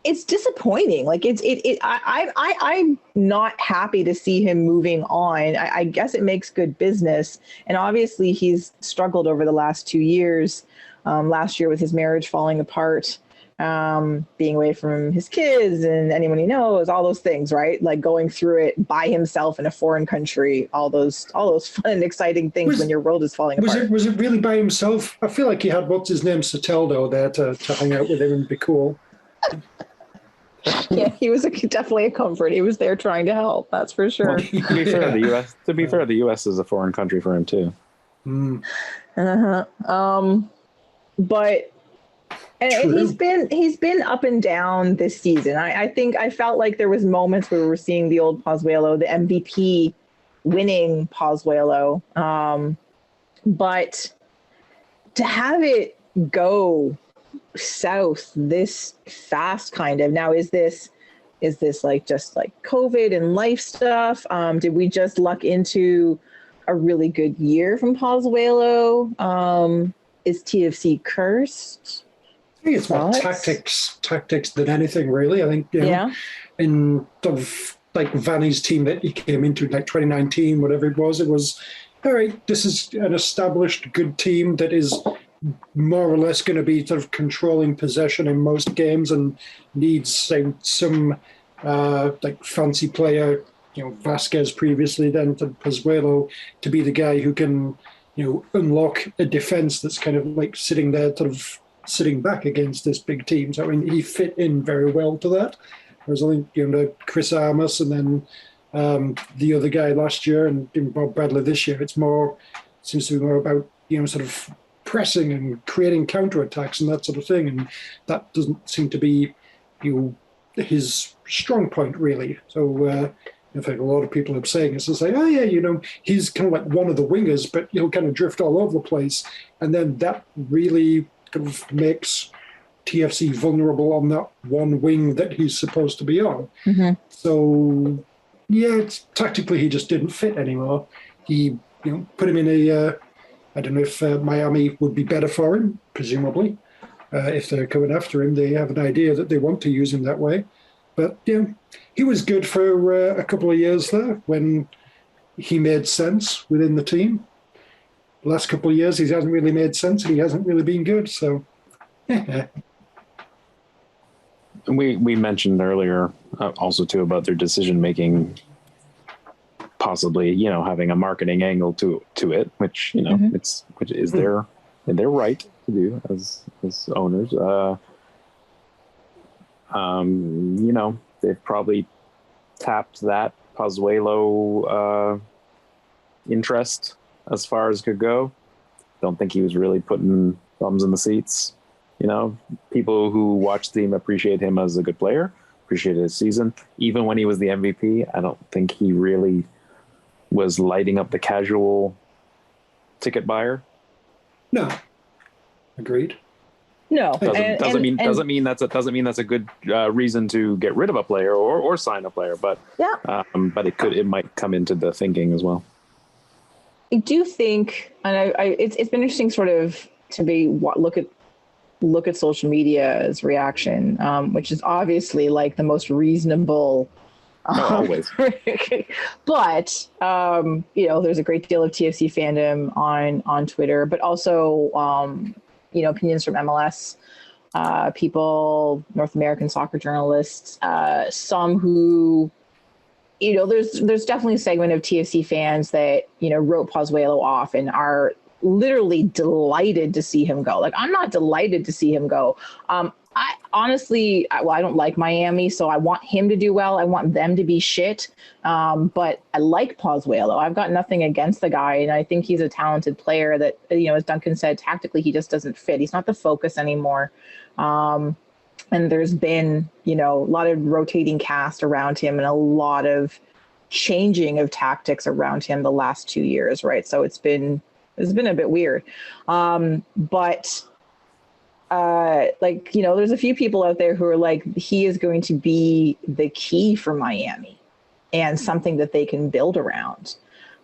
it's disappointing. Like I'm not happy to see him moving on. I guess it makes good business. And obviously he's struggled over the last 2 years. Last year with his marriage falling apart, being away from his kids and anyone he knows, all those things, right? Like going through it by himself in a foreign country, all those fun and exciting things when your world is falling apart. Was it really by himself? I feel like he had, what's his name, Soteldo there to hang out with him and be cool. Yeah, he was definitely a comfort. He was there trying to help. That's for sure. Well, to be fair, the U.S. is a foreign country for him too. But and he's been up and down this season. I felt like there was moments where we were seeing the old Pozuelo, the MVP winning Pozuelo. But to have it go south this fast, kind of now, is this like just like COVID and life stuff? Did we just luck into a really good year from Pozuelo? Is TFC cursed? I think it's more tactics than anything, really. I think, in sort of like Vanny's team that he came into, like 2019, whatever it was, all right, this is an established good team that is more or less going to be sort of controlling possession in most games and needs, say, some like fancy player, Vasquez previously, then to Pozuelo to be the guy who can, unlock a defense that's kind of like sitting there, sort of sitting back against this big team. So, I mean, he fit in very well to that. Whereas I think, Chris Armas and then the other guy last year and Bob Bradley this year, seems to be more about, sort of pressing and creating counterattacks and that sort of thing. And that doesn't seem to be, his strong point, really. So, I think a lot of people are saying is to say, oh yeah, he's kind of like one of the wingers, but he'll kind of drift all over the place. And then that really kind of makes TFC vulnerable on that one wing that he's supposed to be on. Mm-hmm. So yeah, tactically he just didn't fit anymore. He, put him in I don't know if Miami would be better for him, presumably. If they're coming after him, they have an idea that they want to use him that way. But he was good for a couple of years there when he made sense within the team. The last couple of years, he hasn't really made sense and he hasn't really been good. So, we mentioned earlier also too about their decision making, possibly having a marketing angle to it, which which is their right to do as owners. They've probably tapped that Pozuelo interest as far as could go. Don't think he was really putting thumbs in the seats. People who watch the team appreciate him as a good player, appreciated his season. Even when he was the MVP, I don't think he really was lighting up the casual ticket buyer. No, agreed. No, doesn't mean that's a good reason to get rid of a player or sign a player, but but it might come into the thinking as well. I do think, and it's been interesting, sort of to look at social media's reaction, which is obviously like the most reasonable. Always. But there's a great deal of TFC fandom on Twitter, but also opinions from MLS people, North American soccer journalists, some who, there's definitely a segment of TFC fans that, wrote Pozuelo off and are literally delighted to see him go. Like, I'm not delighted to see him go. I honestly, I don't like Miami, so I want him to do well. I want them to be shit. But I like Pozuelo. I've got nothing against the guy, and I think he's a talented player that, as Duncan said, tactically he just doesn't fit. He's not the focus anymore. And there's been, a lot of rotating cast around him and a lot of changing of tactics around him the last 2 years, right? So it's been a bit weird. But there's a few people out there who are like, he is going to be the key for Miami and something that they can build around.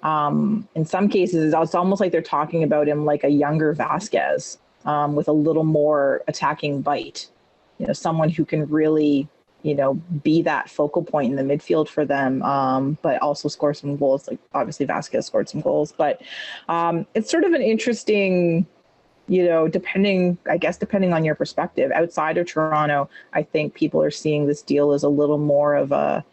In some cases, it's almost like they're talking about him like a younger Vasquez with a little more attacking bite. someone who can really, be that focal point in the midfield for them, but also score some goals. Like obviously Vasquez scored some goals, but it's sort of an interesting, depending on your perspective. Outside of Toronto, I think people are seeing this deal as a little more of a,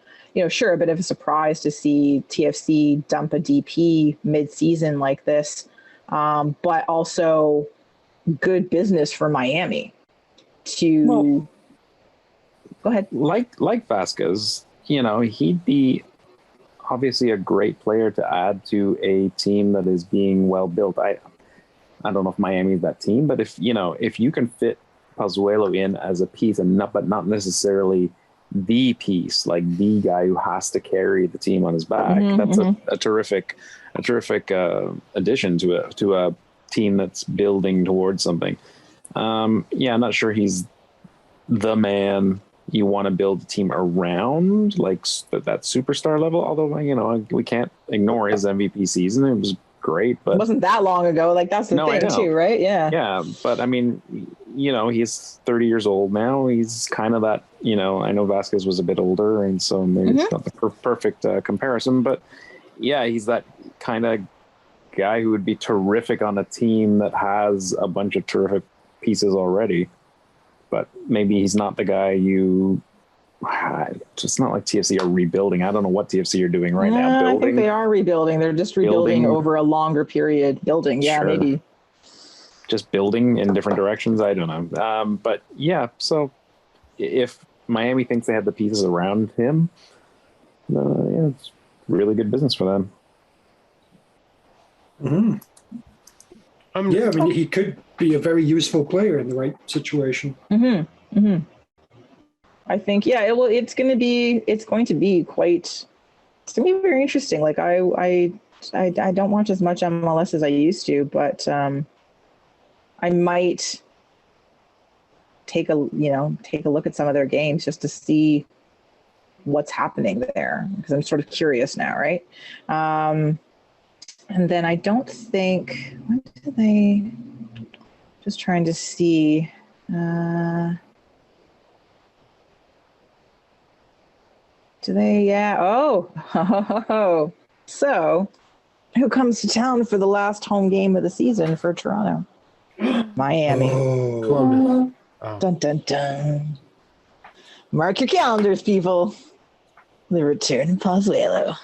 sure, a bit of a surprise to see TFC dump a DP mid-season like this, but also good business for Miami to go ahead. Like Vasquez, he'd be obviously a great player to add to a team that is being well built. I don't know if Miami is that team, but if you can fit Pozuelo in as a piece but not necessarily the piece, like the guy who has to carry the team on his back, that's a terrific addition to a team that's building towards something. I'm not sure he's the man you want to build a team around, like that superstar level. Although we can't ignore his MVP season; it was great. But it wasn't that long ago. Like that's the thing too, right? Yeah. Yeah, but I mean, he's 30 years old now. He's kind of that. I know Vasquez was a bit older, and so maybe it's not the perfect comparison. But yeah, he's that kind of guy who would be terrific on a team that has a bunch of terrific pieces already. But maybe he's not the guy it's not like TFC are rebuilding. I don't know what TFC are doing right now. Building. I think they are rebuilding. They're just rebuilding over a longer period. Building. Yeah, sure. Maybe. Just building in different directions. I don't know. But yeah, so if Miami thinks they have the pieces around him, it's really good business for them. Mm-hmm. He could be a very useful player in the right situation. I think, it's going to be very interesting. Like I don't watch as much MLS as I used to, but I might take a look at some of their games just to see what's happening there, because I'm sort of curious now, right? And then I don't think, when did they, just trying to see, do they, so who comes to town for the last home game of the season for Toronto? Miami. Columbus. Dun, dun, dun. Mark your calendars, people. The return of Pozuelo.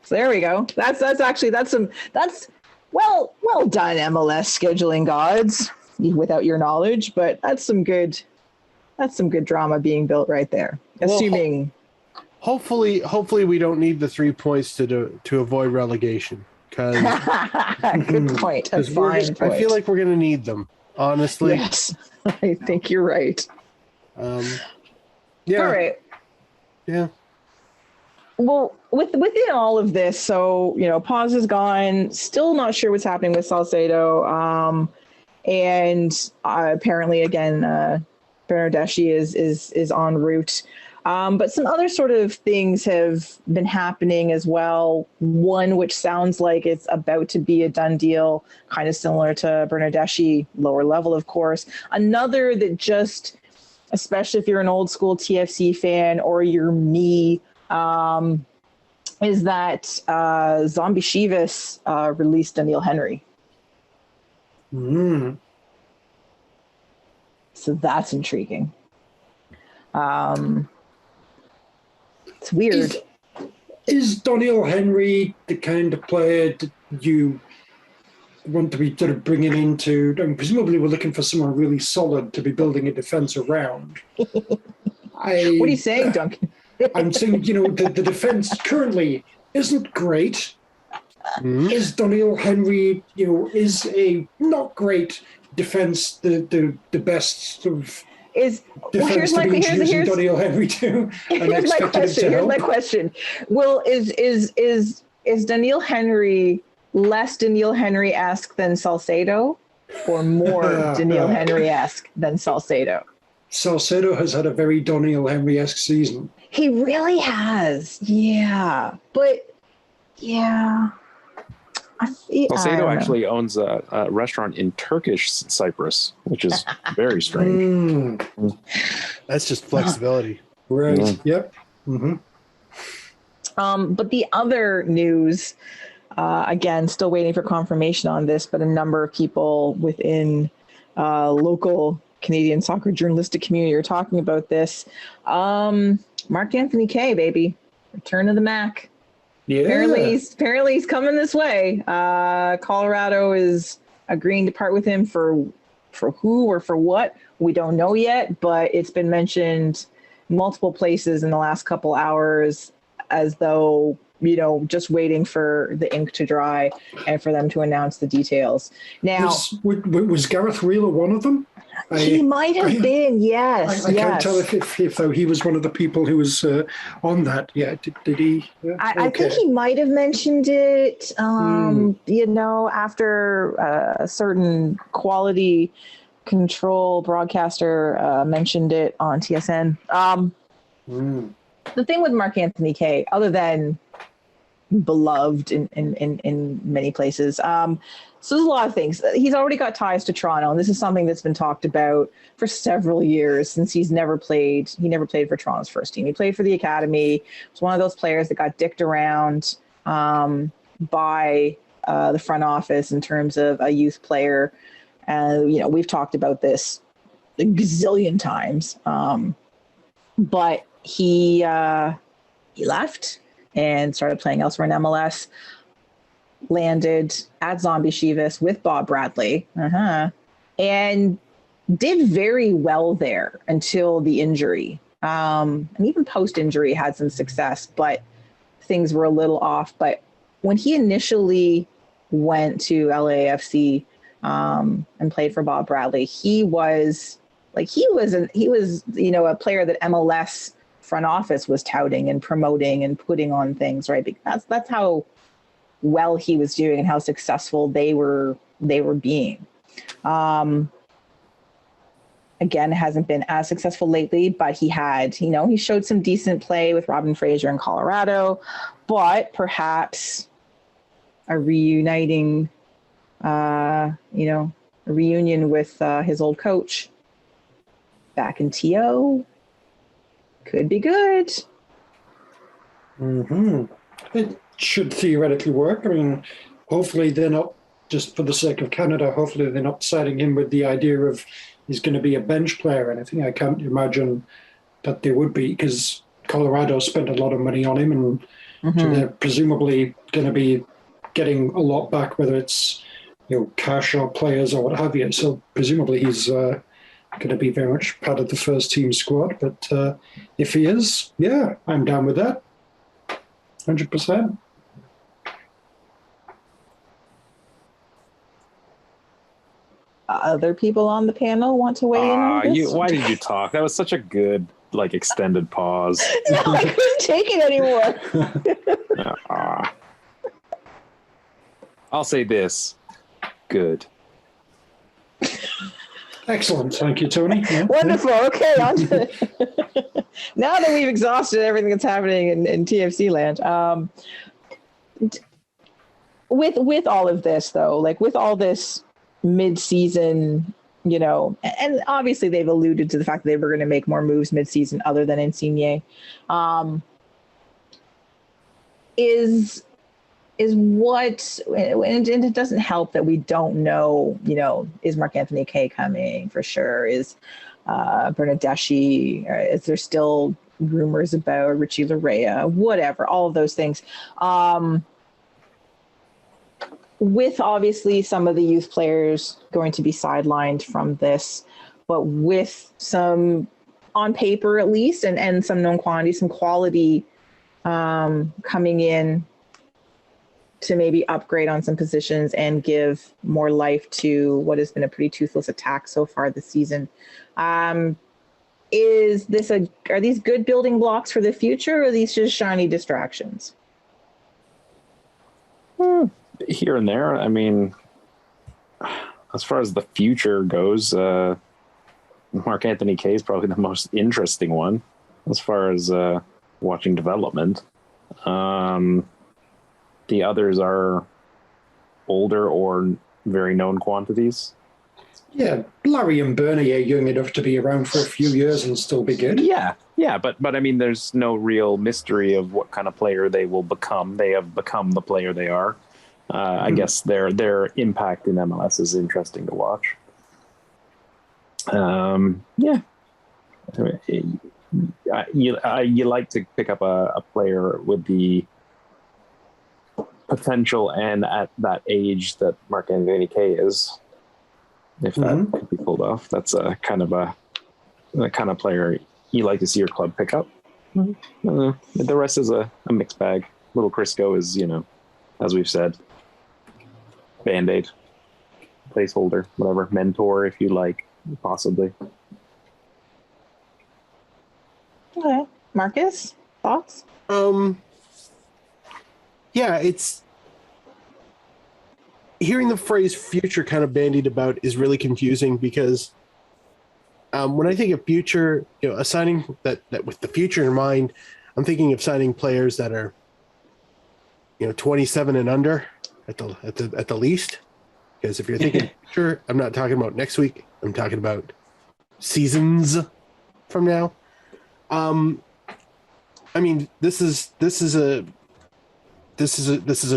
So there we go. That's well done, MLS scheduling gods, without your knowledge, but that's some good drama being built right there. Assuming hopefully we don't need the 3 points to avoid relegation. Good point. A fine point. I feel like we're going to need them, honestly. Yes, I think you're right. Yeah. All right. Yeah. Well, within all of this, so Paz is gone. Still not sure what's happening with Salcedo. And apparently, again, Bernardeschi is en route. But some other sort of things have been happening as well. One which sounds like it's about to be a done deal, kind of similar to Bernardeschi, lower level, of course. Another that just, especially if you're an old school TFC fan or you're me, is that Zombie Chivas released Daniil Henry. So that's intriguing. It's weird. Is Daniil Henry the kind of player that you want to be sort of bringing into? Presumably, we're looking for someone really solid to be building a defense around. What are you saying, Duncan? I'm saying, the defense currently isn't great. Is Daniil Henry, is a not great defense the best sort of defense to be introducing Daniil Henry to? Here's my question. Well, is Daniil Henry less Daniil Henry-esque than Salcedo, or more Daniil Henry-esque than Salcedo? Salcedo has had a very Daniil Henry-esque season. He really has. Yeah. But, yeah. Salcedo actually owns a restaurant in Turkish Cyprus, which is very strange. That's just flexibility. Right. Yeah. Yep. Mm-hmm. But the other news, again, still waiting for confirmation on this, but a number of people within local Canadian soccer journalistic community are talking about this. Mark Anthony Kaye, baby, return of the Mac. Yeah. Apparently he's coming this way. Colorado is agreeing to part with him for who or for what, we don't know yet, but it's been mentioned multiple places in the last couple hours as though, just waiting for the ink to dry and for them to announce the details. Now, was Gareth Wheeler one of them? He might have been, yes. I can't tell if though he was one of the people who was on that. Yeah, did he? Yeah? I think he might have mentioned it, after a certain quality control broadcaster mentioned it on TSN. The thing with Mark Anthony Kaye, other than beloved in many places, so there's a lot of things. He's already got ties to Toronto, and this is something that's been talked about for several years since he never played for Toronto's first team. He played for the academy. He was one of those players that got dicked around by the front office in terms of a youth player. We've talked about this a gazillion times. But he left and started playing elsewhere in MLS. Landed at Zombie Chivas with Bob Bradley, and did very well there until the injury. And even post-injury had some success, but things were a little off. But when he initially went to LAFC and played for Bob Bradley, he was a player that MLS front office was touting and promoting and putting on things, right? Because that's how well he was doing and how successful they were being. Again, hasn't been as successful lately, but he showed some decent play with Robin Fraser in Colorado, but perhaps a reunion with his old coach back in TO could be good. It should theoretically work. I mean, hopefully they're not, just for the sake of Canada, hopefully they're not citing him with the idea of he's going to be a bench player or anything. I can't imagine that they would be, because Colorado spent a lot of money on him, and so they're presumably going to be getting a lot back, whether it's cash or players or what have you. So presumably he's going to be very much part of the first team squad. But if he is, yeah, I'm down with that. 100%. Other people on the panel want to weigh in on this? Why did you talk? That was such a good, extended pause. No, I couldn't take it anymore. I'll say this. Good. Excellent. Thank you, Tony. Yeah. Wonderful. Okay, on to now that we've exhausted everything that's happening in TFC land. With all of this, though, with all this mid-season, and obviously they've alluded to the fact that they were going to make more moves mid-season other than Insigne, is what, and it doesn't help that we don't know, is Mark Anthony Kaye coming for sure? Is Bernardeschi, is there still rumors about Richie Larea, whatever, all of those things. With obviously some of the youth players going to be sidelined from this, but with some, on paper at least, and some known quantity, some quality coming in to maybe upgrade on some positions and give more life to what has been a pretty toothless attack so far this season. Are these good building blocks for the future, or are these just shiny distractions? Here and there. I mean, as far as the future goes, Mark Anthony Kaye is probably the most interesting one as far as watching development. The others are older or very known quantities. Yeah, Larry and Bernie are young enough to be around for a few years and still be good. Yeah, but I mean, there's no real mystery of what kind of player they will become. They have become the player they are. I guess their impact in MLS is interesting to watch. Yeah, you like to pick up a player with the potential and at that age that Marc-Anthony Kaye is. If that could be pulled off, that's a kind of player you like to see your club pick up. The rest is a mixed bag. Little Crisco is, as we've said, Band-Aid, placeholder, whatever, mentor if you like, possibly. Okay, Marcus, thoughts? Yeah, it's hearing the phrase future kind of bandied about is really confusing because when I think of future, a signing that with the future in mind, I'm thinking of signing players that are, 27 and under at the least. Because if you're thinking future, I'm not talking about next week. I'm talking about seasons from now. I mean, this is a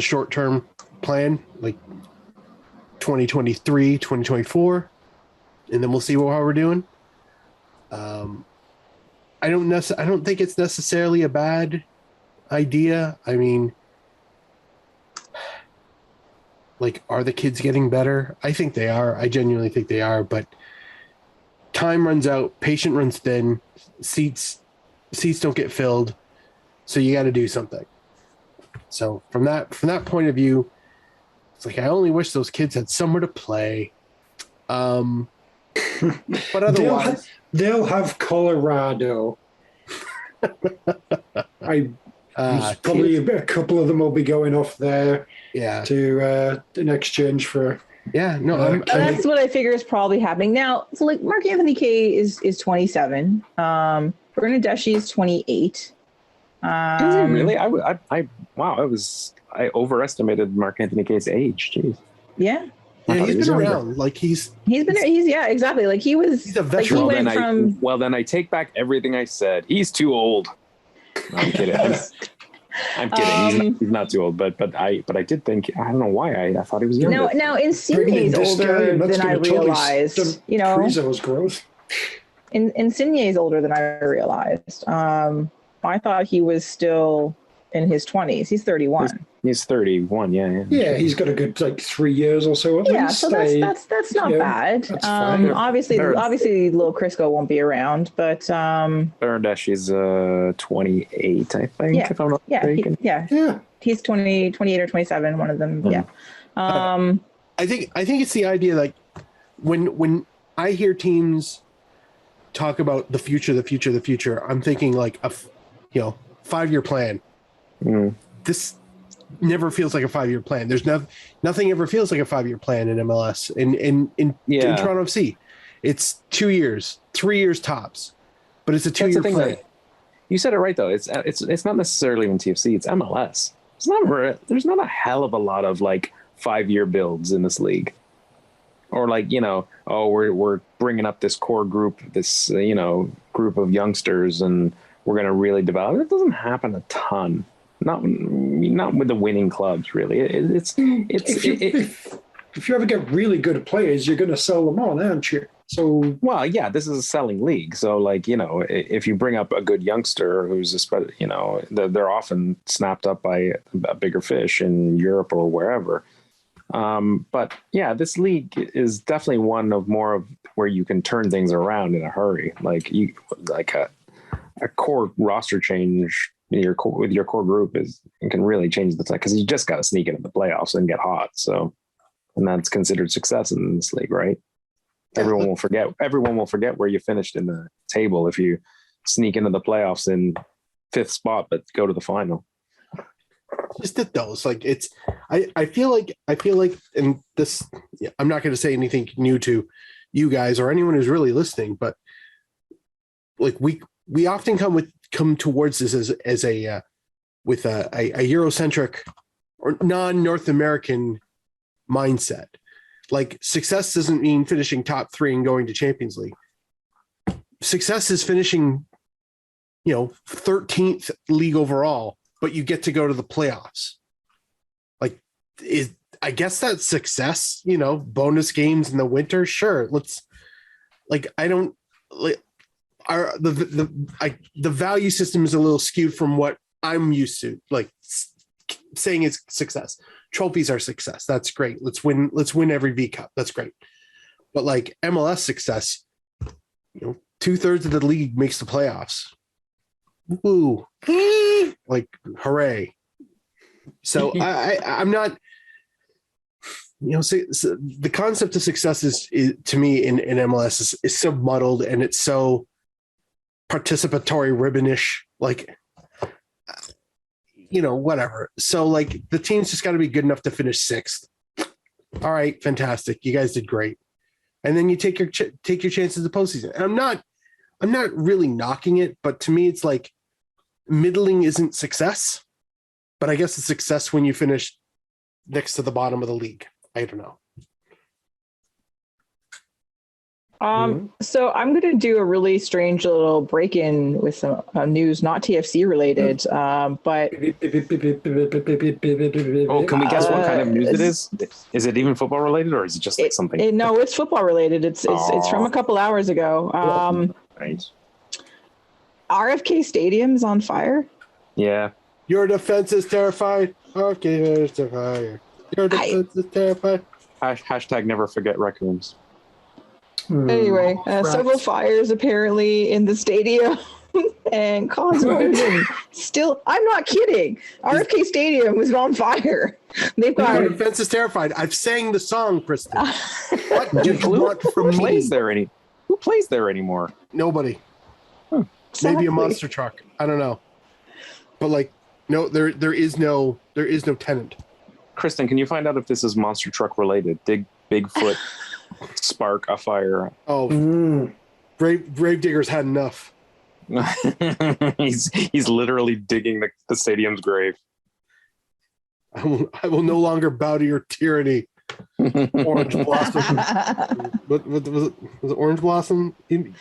short-term plan, like 2023, 2024, and then we'll see how we're doing. I don't think it's necessarily a bad idea. I mean, like, are the kids getting better? I think they are. I genuinely think they are, but time runs out, patient runs thin, seats don't get filled, so you got to do something. So from that point of view, it's like I only wish those kids had somewhere to play. But otherwise, they'll have Colorado. Probably a couple of them will be going off there. Yeah. To in exchange for. Yeah. No. That's what I figure is probably happening now. So like Marc-Anthony Kaye is 27. Bernadeschi is 28. Is he really? I overestimated Marc-Anthony Kaye's age. Jeez. Yeah. Yeah, he's been around. Like he's exactly. Like he's a veteran. Then I take back everything I said. He's too old. No, I'm kidding. I'm kidding. He's not too old, but I did think, I don't know why I thought he was younger. Now Insigne's older than I realized. Frizo's growth. Insigne's older than I realized. I thought he was still in his 20s. He's 31. He's 31. Yeah. Yeah, he's got a good 3 years or so. Yeah, so that's not bad. That's fine. Obviously, little Crisco won't be around, but Bernadeschi's 28, I think. Yeah, if I'm not mistaken. He's 28 or 27. One of them. Yeah. I think it's the idea, like when I hear teams talk about the future, I'm thinking like a 5-year plan. This never feels like a 5-year plan. There's nothing ever feels like a 5-year plan in MLS. In Toronto FC, it's 2 years, 3 years tops, but it's a 2-year plan. You said it right though. It's not necessarily even TFC. It's MLS. There's not a hell of a lot of 5-year builds in this league, or we're bringing up this core group, this group of youngsters, and we're going to really develop. It doesn't happen a ton. Not with the winning clubs, really. If you ever get really good players, you're going to sell them on, aren't you? So, well, yeah, this is a selling league. So, if you bring up a good youngster who's they're often snapped up by a bigger fish in Europe or wherever. But yeah, this league is definitely one of more of where you can turn things around in a hurry. A core roster change with your core group can really change the time, because you just got to sneak into the playoffs and get hot. So, and that's considered success in this league, right? Everyone will forget where you finished in the table if you sneak into the playoffs in 5th spot, but go to the final. Just at those, I feel like, and this, I'm not going to say anything new to you guys or anyone who's really listening, but we often come towards this as a Eurocentric or non-North American mindset. Like success doesn't mean finishing top 3 and going to Champions League. Success is finishing, 13th league overall, but you get to go to the playoffs. Like, I guess that's success, bonus games in the winter. Sure. The value system is a little skewed from what I'm used to, like saying it's success. Trophies are success. That's great. Let's win every V Cup. That's great. But like MLS success, 2/3 of the league makes the playoffs. Woo. Like, hooray. So I'm not, the concept of success is to me in MLS is so muddled, and it's so participatory ribbonish, like, whatever. So like the team's just got to be good enough to finish 6th. All right, fantastic. You guys did great. And then you take your chances of the postseason. And I'm not really knocking it, but to me, it's like middling isn't success, but I guess it's success when you finish next to the bottom of the league. I don't know. So I'm going to do a really strange little break-in with some news, not TFC related, but... Oh, can we guess what kind of news it is? Is it even football related, or is it just like something? No, it's football related. It's from a couple hours ago. Right. RFK Stadium is on fire. Yeah. Your defense is terrified. RFK is terrified. Your defense is terrified. Hashtag never forget raccoons. Anyway, several fires apparently in the stadium and caused erosion. Still, I'm not kidding. RFK Stadium was on fire. They've got Your defense is terrified. I've sang the song, Kristin. What do you want from me? Who plays there anymore? Nobody. Exactly. Maybe a monster truck. I don't know. But like, no, there is no tenant. Kristin, can you find out if this is monster truck related? Did Bigfoot spark a fire? Oh, Gravedigger's had enough. he's literally digging the stadium's grave. I will no longer bow to your tyranny. Orange Blossom. What was it? Was it Orange Blossom? I'm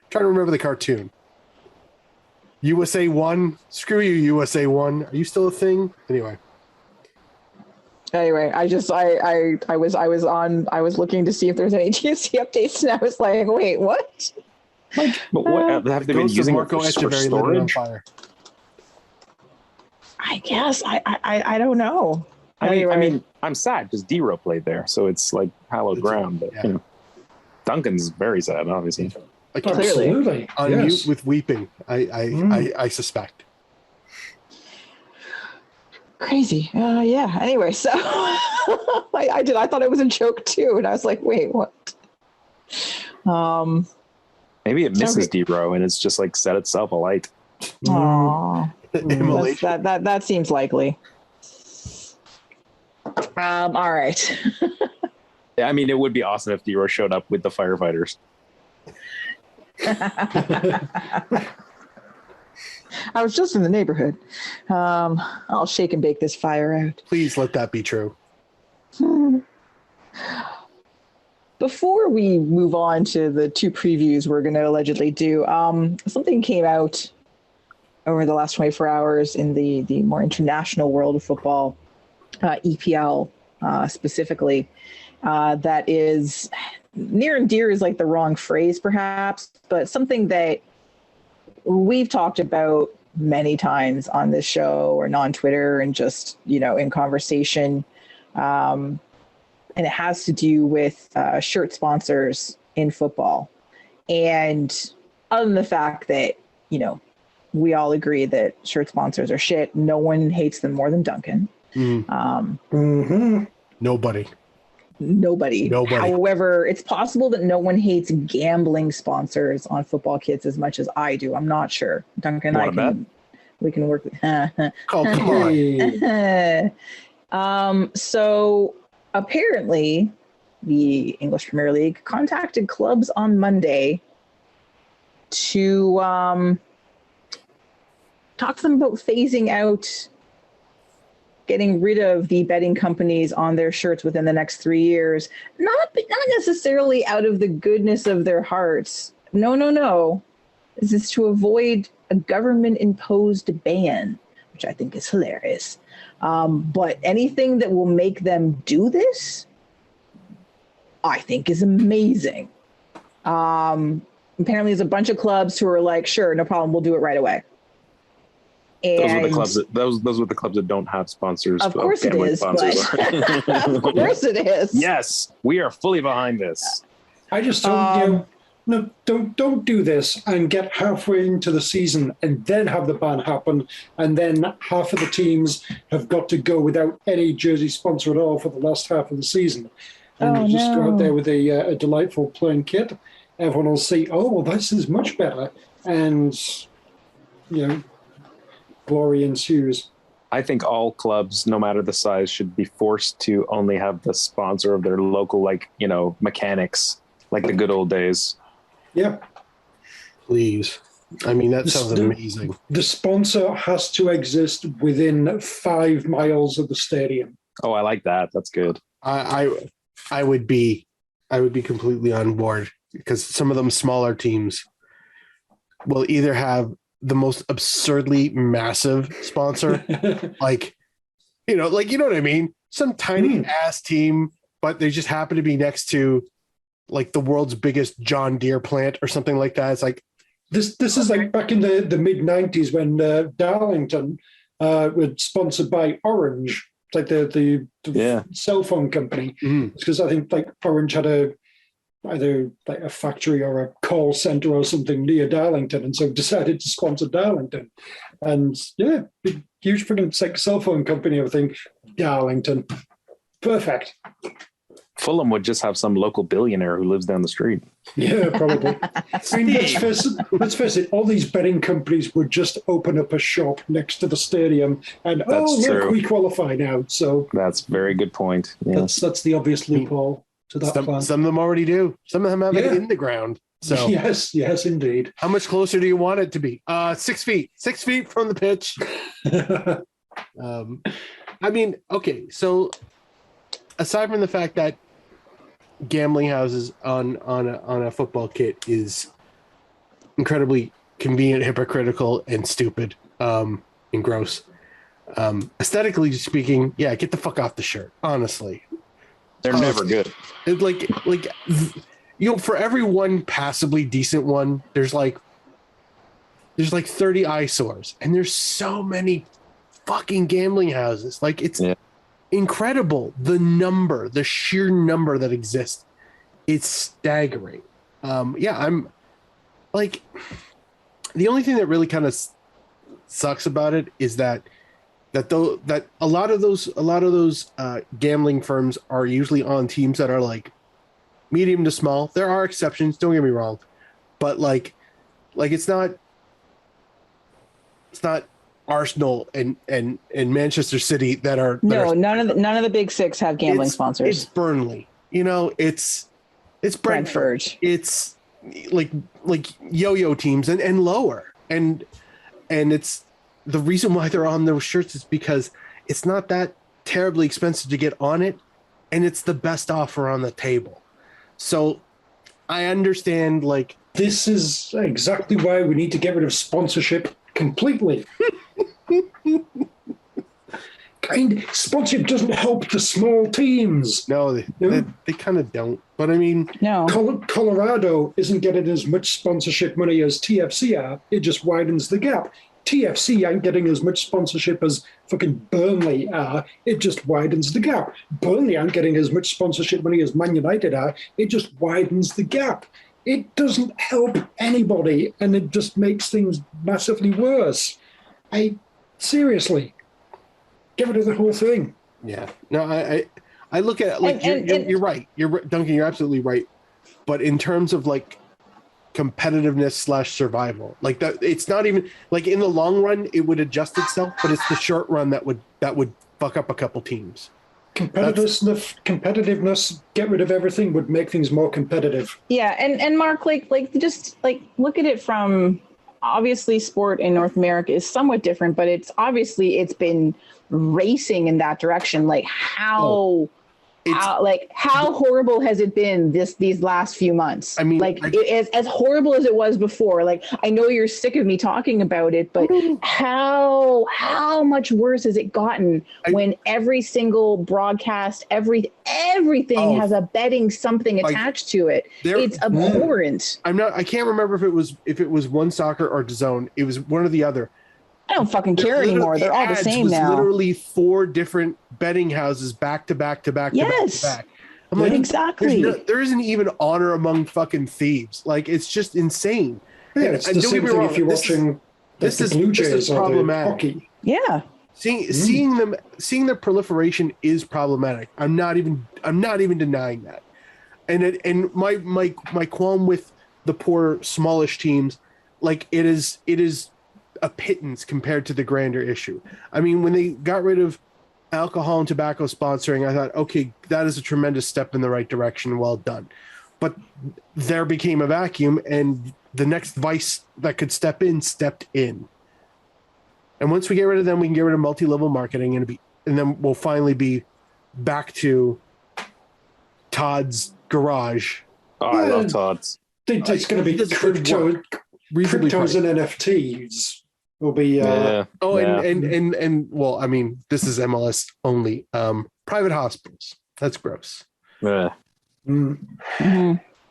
trying to remember the cartoon. USA 1. Screw you, USA 1. Are you still a thing? Anyway, I was looking to see if there's any TFC updates, and I was like, wait, what? But what have they been using it for storage? I guess I don't know. I mean, I'm sad because DeRo played there, so it's like hallowed ground. But Duncan's very sad, obviously. Absolutely. On mute with weeping. I suspect. Crazy. Yeah. Anyway, so I thought it was a joke too, and I was like, wait, what? Maybe it misses DeRo and it's just like set itself alight. That seems likely. All right. Yeah, I mean, it would be awesome if DeRo showed up with the firefighters. I was just in the neighborhood. I'll shake and bake this fire out. Please let that be true. Before we move on to the 2 previews we're going to allegedly do, something came out over the last 24 hours in the more international world of football, EPL specifically, that is near and dear is like the wrong phrase perhaps, but something that we've talked about many times on this show or on Twitter and just, in conversation. And it has to do with shirt sponsors in football. And other than the fact that, we all agree that shirt sponsors are shit, no one hates them more than Duncan. Nobody. However, it's possible that no one hates gambling sponsors on football kits as much as I do. I'm not sure. Duncan, we can work with. Oh, come on. So apparently, the English Premier League contacted clubs on Monday to talk to them about phasing out getting rid of the betting companies on their shirts within the next 3 years, not necessarily out of the goodness of their hearts. No. This is to avoid a government-imposed ban, which I think is hilarious. But anything that will make them do this, I think is amazing. Apparently, there's a bunch of clubs who are like, sure, no problem, we'll do it right away. And those were the clubs that don't have sponsors. Of course it is. But of course it is. Yes, we are fully behind this. I just don't, don't do this and get halfway into the season and then have the ban happen, and then half of the teams have got to go without any jersey sponsor at all for the last half of the season. And you just go out there with a delightful plain kit. Everyone will see, oh, well, this is much better. And, glory ensues. I think all clubs, no matter the size, should be forced to only have the sponsor of their local, mechanics, like the good old days. Yeah. Please. I mean, that sounds amazing. The sponsor has to exist within 5 miles of the stadium. Oh, I like that. That's good. I would be completely on board, because some of them smaller teams will either have the most absurdly massive sponsor, you know what I mean? Some tiny ass team, but they just happen to be next to the world's biggest John Deere plant or something like that. It's like this is like back in the mid 90s when Darlington was sponsored by Orange, like the cell phone company. It's because I think Orange had either a factory or a call center or something near Darlington, and so decided to sponsor Darlington. And big, huge freaking cell phone company, everything. Darlington, perfect. Fulham would just have some local billionaire who lives down the street. Yeah, probably. I mean, let's face it, all these betting companies would just open up a shop next to the stadium, and look, we qualify now. So that's a very good point. Yes. That's the obvious loophole. Some of them already do. Some of them have it in the ground. So yes, indeed. How much closer do you want it to be? 6 feet. 6 feet from the pitch. I mean, okay. So aside from the fact that gambling houses on a football kit is incredibly convenient, hypocritical, and stupid, and gross. Aesthetically speaking, get the fuck off the shirt. Honestly. They're never good. For every one passably decent one, there's 30 eyesores, and there's so many fucking gambling houses. It's incredible. The sheer number that exists. It's staggering. I'm the only thing that really kind of sucks about it is that a lot of those gambling firms are usually on teams that are medium to small. There are exceptions, don't get me wrong, but it's not Arsenal and Manchester City that are none of the big six have gambling sponsors. It's Burnley, it's Brentford. It's like yo-yo teams and lower, and it's. The reason why they're on those shirts is because it's not that terribly expensive to get on it, and it's the best offer on the table. So I understand, this is exactly why we need to get rid of sponsorship completely. Sponsorship doesn't help the small teams. No, they kind of don't. But I mean, no. Colorado isn't getting as much sponsorship money as TFC are. It just widens the gap. TFC ain't getting as much sponsorship as fucking Burnley are. It just widens the gap. Burnley aren't getting as much sponsorship money as Man United are. It just widens the gap. It doesn't help anybody, and it just makes things massively worse. Seriously, get rid of the whole thing. Yeah. No, I look at it you're right. Duncan, you're absolutely right. But in terms of competitiveness / survival, that it's not even in the long run it would adjust itself, but it's the short run that would fuck up a couple teams. Competitiveness, get rid of everything would make things more competitive. Yeah, and Mark, just look at it from obviously sport in North America is somewhat different, but it's been racing in that direction. Like how horrible has it been these last few months? I mean, as horrible as it was before. Like, I know you're sick of me talking about it, but how much worse has it gotten when every single broadcast, everything has a betting something attached to it? It's abhorrent. I can't remember if it was One Soccer or DAZN. It was one or the other. I don't fucking care anymore. They're all the same now. Literally 4 different betting houses back to back to back to back to back. I'm like, exactly. There isn't even honor among fucking thieves. Like, it's just insane. Yeah, it's the same thing if you're watching the Blue Jays or the hockey. Yeah. Seeing their proliferation is problematic. I'm not even denying that. And my qualm with the poor smallish teams, like it is a pittance compared to the grander issue. I mean, when they got rid of alcohol and tobacco sponsoring, I thought, okay, that is a tremendous step in the right direction. Well done. But there became a vacuum, and the next vice that could stepped in. And once we get rid of them, we can get rid of multi-level marketing, and then we'll finally be back to Todd's garage. Oh, I love Todd's. It's going to be cryptos and NFTs. Will be and well, I mean, this is MLS only. Private hospitals. That's gross. Yeah. No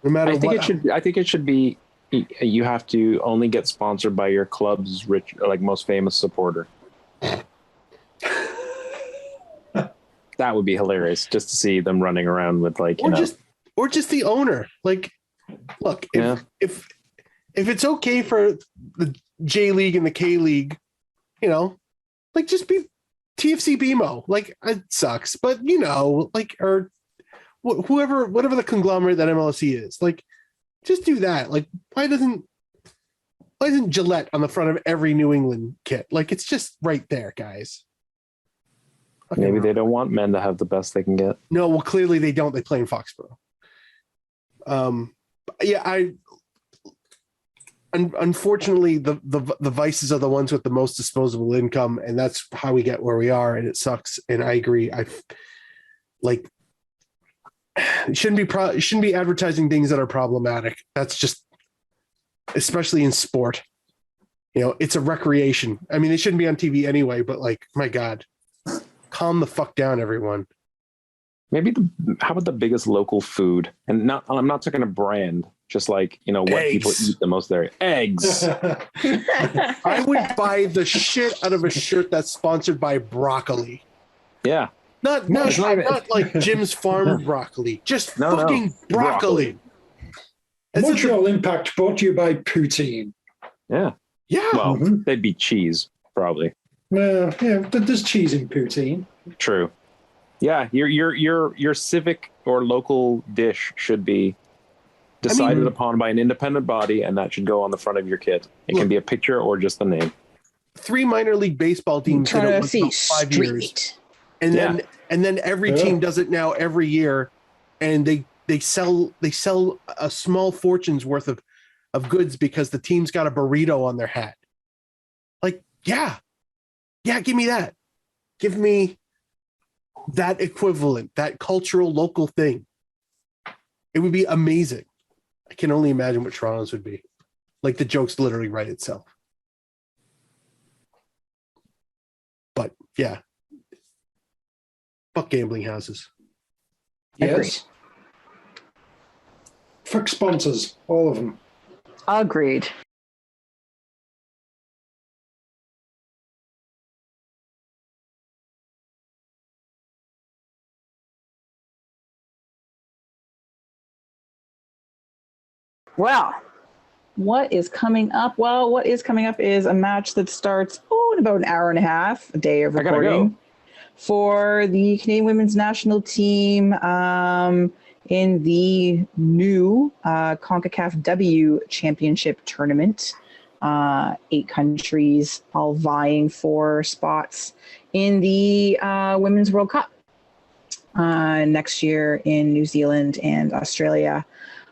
matter I think it should be. You have to only get sponsored by your club's most famous supporter. That would be hilarious, just to see them running around with or just the owner. Like, look, if it's okay for the J League and the K League, just be TFC BMO. Like, it sucks, but or whatever the conglomerate that MLSE is, like, just do that. Like, why isn't Gillette on the front of every New England kit? Like, it's just right there, guys. Okay. Maybe they don't want men to have the best they can get. No, well, clearly they don't. They play in Foxborough. Unfortunately, the vices are the ones with the most disposable income, and that's how we get where we are, and it sucks. And I agree. It shouldn't be advertising things that are problematic. That's just, especially in sport. It's a recreation. I mean, they shouldn't be on TV anyway, but my God, calm the fuck down, everyone. Maybe how about the biggest local food? And I'm not talking a brand, just what people eat the most there. Eggs. I would buy the shit out of a shirt that's sponsored by broccoli. Yeah. Not like Jim's Farm broccoli. Just fucking broccoli. Montreal Impact brought to you by poutine. Yeah. Yeah. Well, they'd be cheese, probably. Yeah, there's cheese in poutine. True. Yeah, your civic or local dish should be decided upon by an independent body, and that should go on the front of your kit. It can be a picture or just the name. 3 minor league baseball teams did it once in 5 years, and then every team does it now every year, and they sell a small fortune's worth of goods because the team's got a burrito on their hat. Like, yeah, give me that. Give me that equivalent, that cultural local thing. It would be amazing. I can only imagine what Toronto's would be. Like, the jokes literally write itself. But yeah, fuck gambling houses. Yes. Fuck sponsors, all of them. Agreed. Well, what is coming up? Well, what is coming up is a match that starts in about an hour and a half, a day of recording, for the Canadian women's national team in the new CONCACAF W Championship Tournament. 8 countries all vying for spots in the Women's World Cup next year in New Zealand and Australia.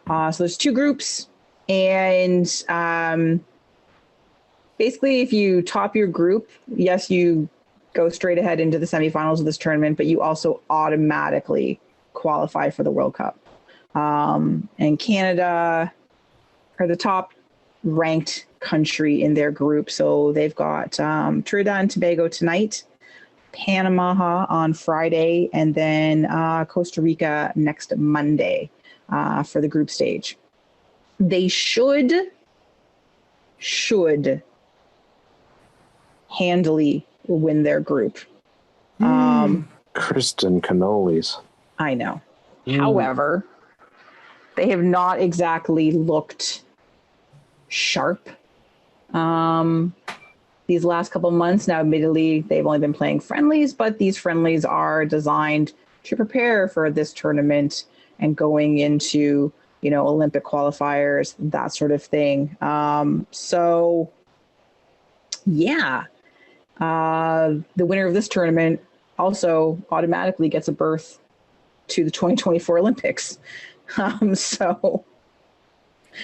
So there's 2 groups, and basically, if you top your group, yes, you go straight ahead into the semifinals of this tournament, but you also automatically qualify for the World Cup. And Canada are the top ranked country in their group. So they've got Trinidad and Tobago tonight, Panama on Friday, and then Costa Rica next Monday for the group stage. They should handily win their group. Kristin cannolis. I know. However, they have not exactly looked sharp these last couple of months. Now, admittedly, they've only been playing friendlies, but these friendlies are designed to prepare for this tournament and going into, Olympic qualifiers, that sort of thing. So, yeah, the winner of this tournament also automatically gets a berth to the 2024 Olympics. So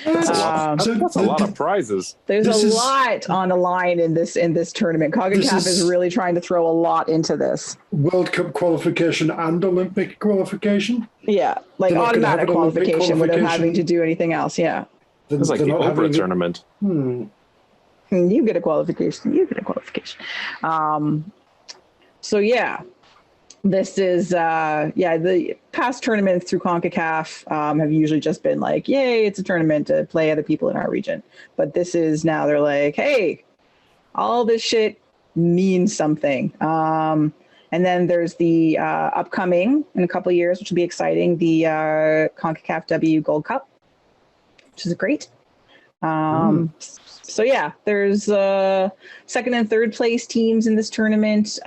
that's a lot of prizes. There's a lot on the line in this tournament. CONCACAF is really trying to throw a lot into this. World Cup qualification and Olympic qualification. Yeah, like automatic qualification without having to do anything else. Yeah, it's like the Oprah tournament. You get a qualification. So yeah. This is, the past tournaments through CONCACAF have usually just been like, yay, it's a tournament to play other people in our region. But this is now they're like, hey, all this shit means something. And then there's the upcoming in a couple of years, which will be exciting, the CONCACAF W Gold Cup, which is great. So yeah, there's second and third place teams in this tournament.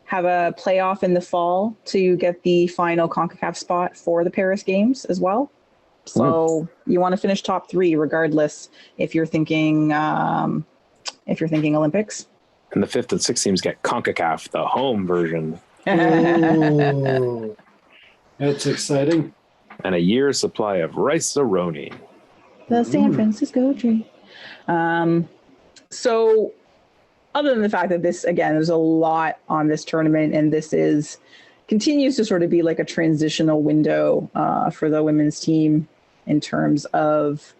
Have a playoff in the fall to get the final CONCACAF spot for the Paris Games as well. So you want to finish top three, regardless if you're thinking Olympics. And the fifth and sixth teams get CONCACAF, the home version. Oh, that's exciting. And a year's supply of rice-a-roni. The San Francisco tree. So other than the fact that this, again, there's a lot on this tournament, and this continues to sort of be like a transitional window for the women's team in terms of,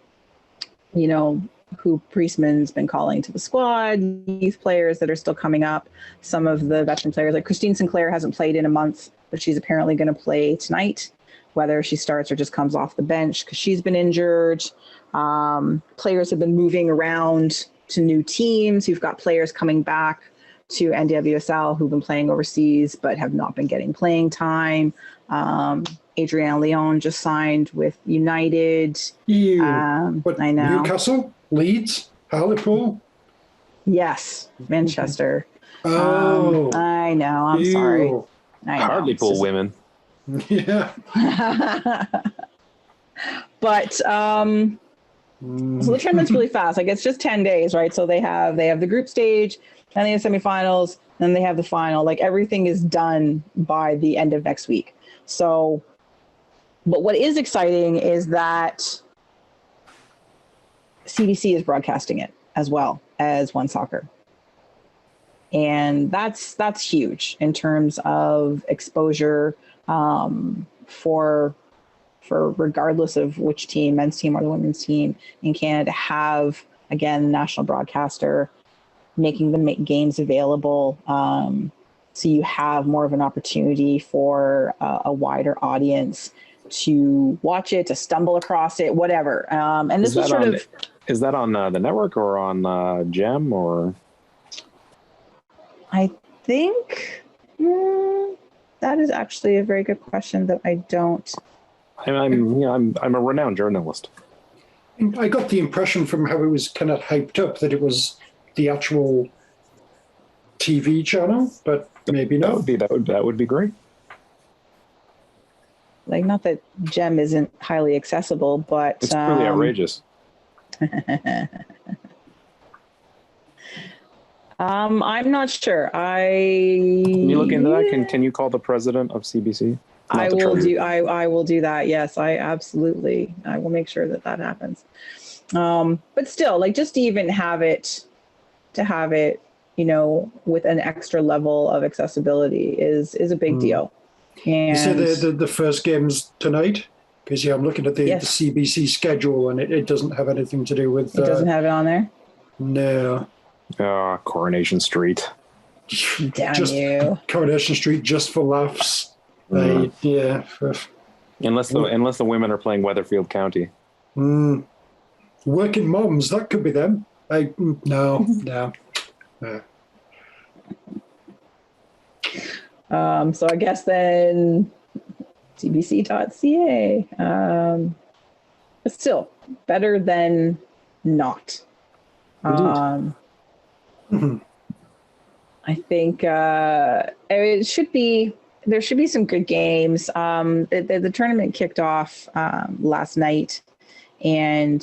who Priestman's been calling to the squad, youth players that are still coming up, some of the veteran players, like Christine Sinclair hasn't played in a month, but she's apparently going to play tonight, whether she starts or just comes off the bench because she's been injured. Players have been moving around to new teams. You've got players coming back to NWSL who've been playing overseas but have not been getting playing time. Adrienne Leon just signed with United. I know. Newcastle, Leeds, Hartlepool. Yes, Manchester. Oh, I know. I'm sorry. Hartlepool women. Yeah. But so the tournament's really fast. Like, it's just 10 days, right? So they have the group stage, then they have semifinals, then they have the final. Like, everything is done by the end of next week. So, but what is exciting is that CBC is broadcasting it as well as One Soccer. And that's huge in terms of exposure for regardless of which team, men's team or the women's team in Canada, have, again, national broadcaster making the games available. So you have more of an opportunity for a wider audience to watch it, to stumble across it, whatever. And this was sort of... Is that on the network or on GEM or... I think that is actually a very good question that I don't... I'm a renowned journalist. I got the impression from how it was kind of hyped up that it was the actual TV channel, but maybe not. That would be great. Like, not that GEM isn't highly accessible, but it's really outrageous. I'm not sure. Can you look into that? Can you call the president of CBC? I will do that. Yes, I will make sure that happens. But still, like, just to even have it, with an extra level of accessibility is a big deal. And you said the first game's tonight? Because, I'm looking at the CBC schedule, and it doesn't have anything to do with... It doesn't have it on there? No. Coronation Street. Damn you. Coronation Street just for laughs. Unless the women are playing Weatherfield County. Working moms, that could be them. No. So I guess then cbc.ca. But still, better than not. I think there should be some good games. The tournament kicked off last night, and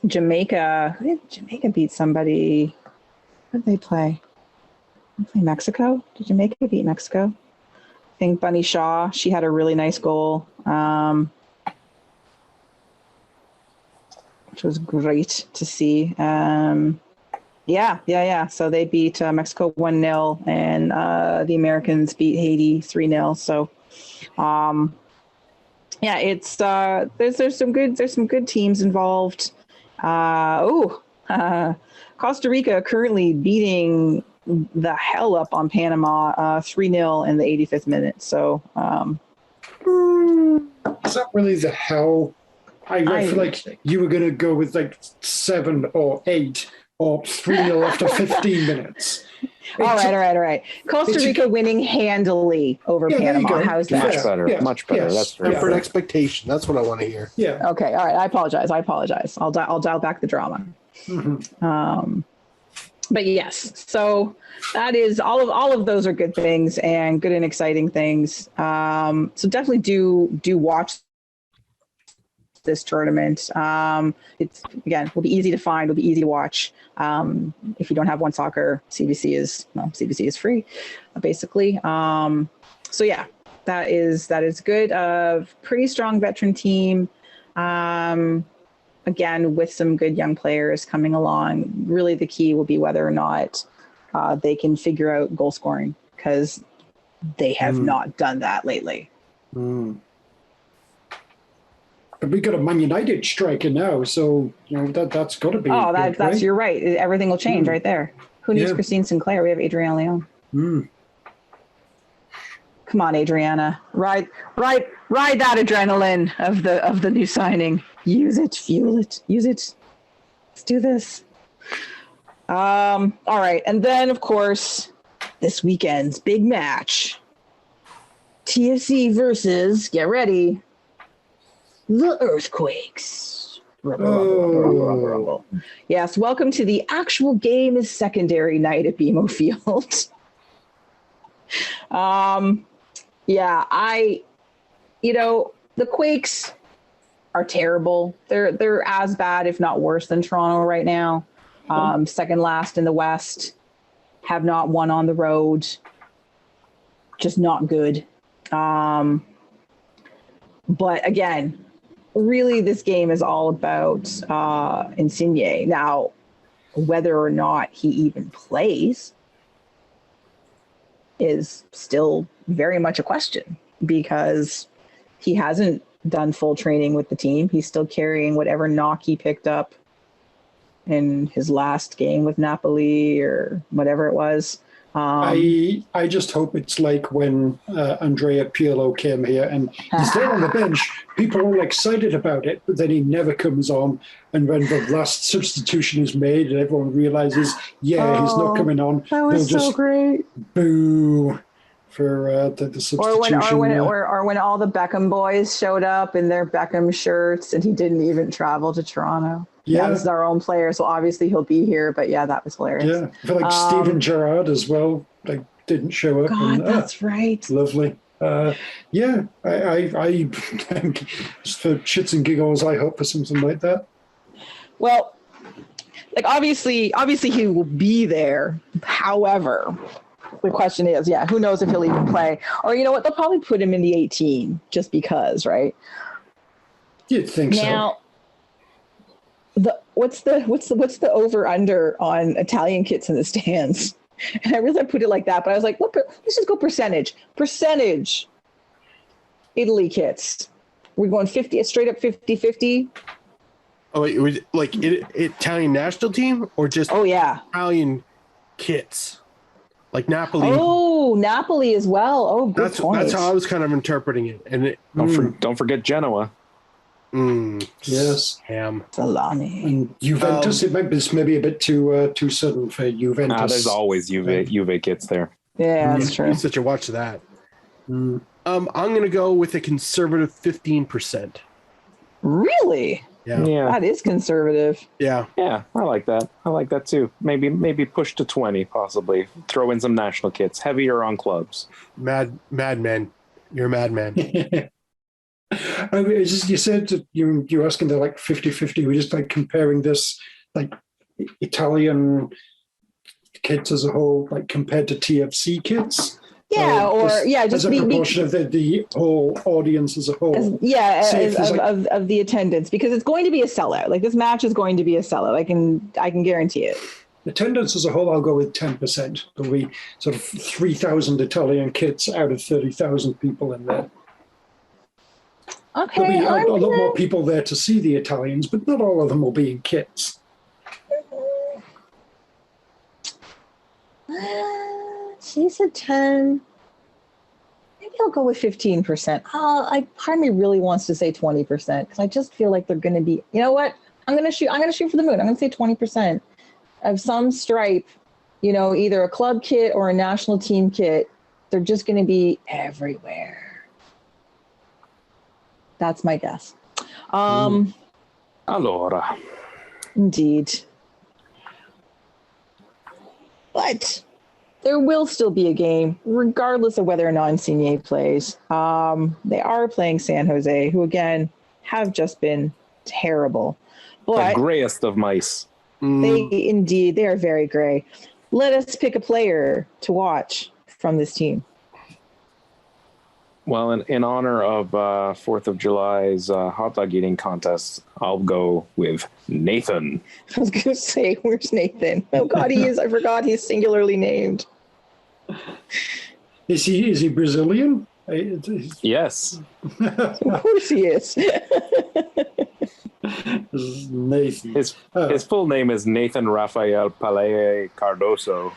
Jamaica beat somebody. What did they play? Did they play Mexico? Did Jamaica beat Mexico? I think Bunny Shaw, she had a really nice goal, which was great to see. Yeah. So they beat Mexico 1-0, and the Americans beat Haiti 3-0. So, it's there's some good teams involved. Costa Rica currently beating the hell up on Panama 3-0 in the 85th minute. So, is that really the hell? I feel like you were going to go with like 7 or 8 or 3-0 after 15 minutes. All right. Costa Rica winning handily over Panama. How's that? Much better. Yes. That's For an expectation. That's what I want to hear. Yeah. Okay. All right. I apologize. I'll dial back the drama. But yes, so that is all of those are good things and good and exciting things. So definitely do watch this tournament. It's, again, will be easy to find, will be easy to watch. If you don't have One Soccer, CBC is free, basically. So yeah, that is good. Pretty strong veteran team. Again, with some good young players coming along. Really, the key will be whether or not they can figure out goal scoring, because they have not done that lately. But we got a Man United striker now, so that's got to be. Oh, that's you're right. Everything will change right there. Who needs Christine Sinclair? We have Adriana Leon. Come on, Adriana, ride that adrenaline of the new signing. Use it, fuel it, use it. Let's do this. All right, and then of course this weekend's big match: TFC versus, get ready, the Earthquakes. Rumble. Yes, welcome to the actual game is secondary night at BMO Field. The Quakes are terrible. They're as bad, if not worse, than Toronto right now. Second last in the West, have not won on the road. Just not good. But again, really this game is all about Insigne. Now, whether or not he even plays is still very much a question, because he hasn't done full training with the team. He's still carrying whatever knock he picked up in his last game with Napoli or whatever it was. I just hope it's like when Andrea Pirlo came here and he's there on the bench. People are all excited about it, but then he never comes on. And when the last substitution is made and everyone realizes, he's not coming on, that was so great. Boo for the substitution. Or when all the Beckham boys showed up in their Beckham shirts and he didn't even travel to Toronto. Yeah, this is our own player, so obviously he'll be here. But yeah, that was hilarious. Yeah, I feel like Steven Gerrard as well, didn't show up. God, that's right. Lovely. I just for shits and giggles, I hope for something like that. Well, obviously he will be there. However, the question is, who knows if he'll even play? Or you know what? They'll probably put him in the 18 just because, right? You'd think so. what's the over under on Italian kits in the stands? And I realized I put it like that, but I was like, let's just go percentage. Italy kits. We're going 50, straight up 50-50. Oh, wait, it was like Italian national team or just Italian kits? Like Napoli. Oh, Napoli as well. Oh, good point. That's how I was kind of interpreting it. And don't forget Genoa. Yes. Ham. Salami. And Juventus, it's maybe a bit too sudden for Juventus. There's always Juve kits there. Yeah, that's true. You such a watch that. I'm going to go with a conservative 15%. Really? Yeah. That is conservative. Yeah. Yeah, I like that. I like that too. Maybe push to 20, possibly. Throw in some national kits, heavier on clubs. Madman. You're a madman. I mean, you said that you're asking they're like 50-50. We're just like comparing this like Italian kits as a whole, like compared to TFC kits. Yeah, just as a proportion of the whole audience as a whole. Of the attendance, because it's going to be a sellout. Like this match is going to be a sellout. I can guarantee it. Attendance as a whole, I'll go with 10%. There'll be sort of 3,000 Italian kits out of 30,000 people in there. Okay, there'll be a lot more people there to see the Italians, but not all of them will be in kits. She said 10. Maybe I'll go with 15%. Part of me really wants to say 20% because I just feel like they're going to be. You know what? I'm going to shoot for the moon. I'm going to say 20% of some stripe. Either a club kit or a national team kit. They're just going to be everywhere. That's my guess. Allora. Indeed. But there will still be a game, regardless of whether or not Insigne plays. They are playing San Jose, who, again, have just been terrible. But the grayest of mice. They are very gray. Let us pick a player to watch from this team. Well, in honor of 4th of July's hot dog eating contest, I'll go with Nathan. I was going to say, where's Nathan? Oh, God, he is. I forgot he's singularly named. Is he Brazilian? Yes. Of course he is. Nathan. His full name is Nathan Rafael Palea Cardoso,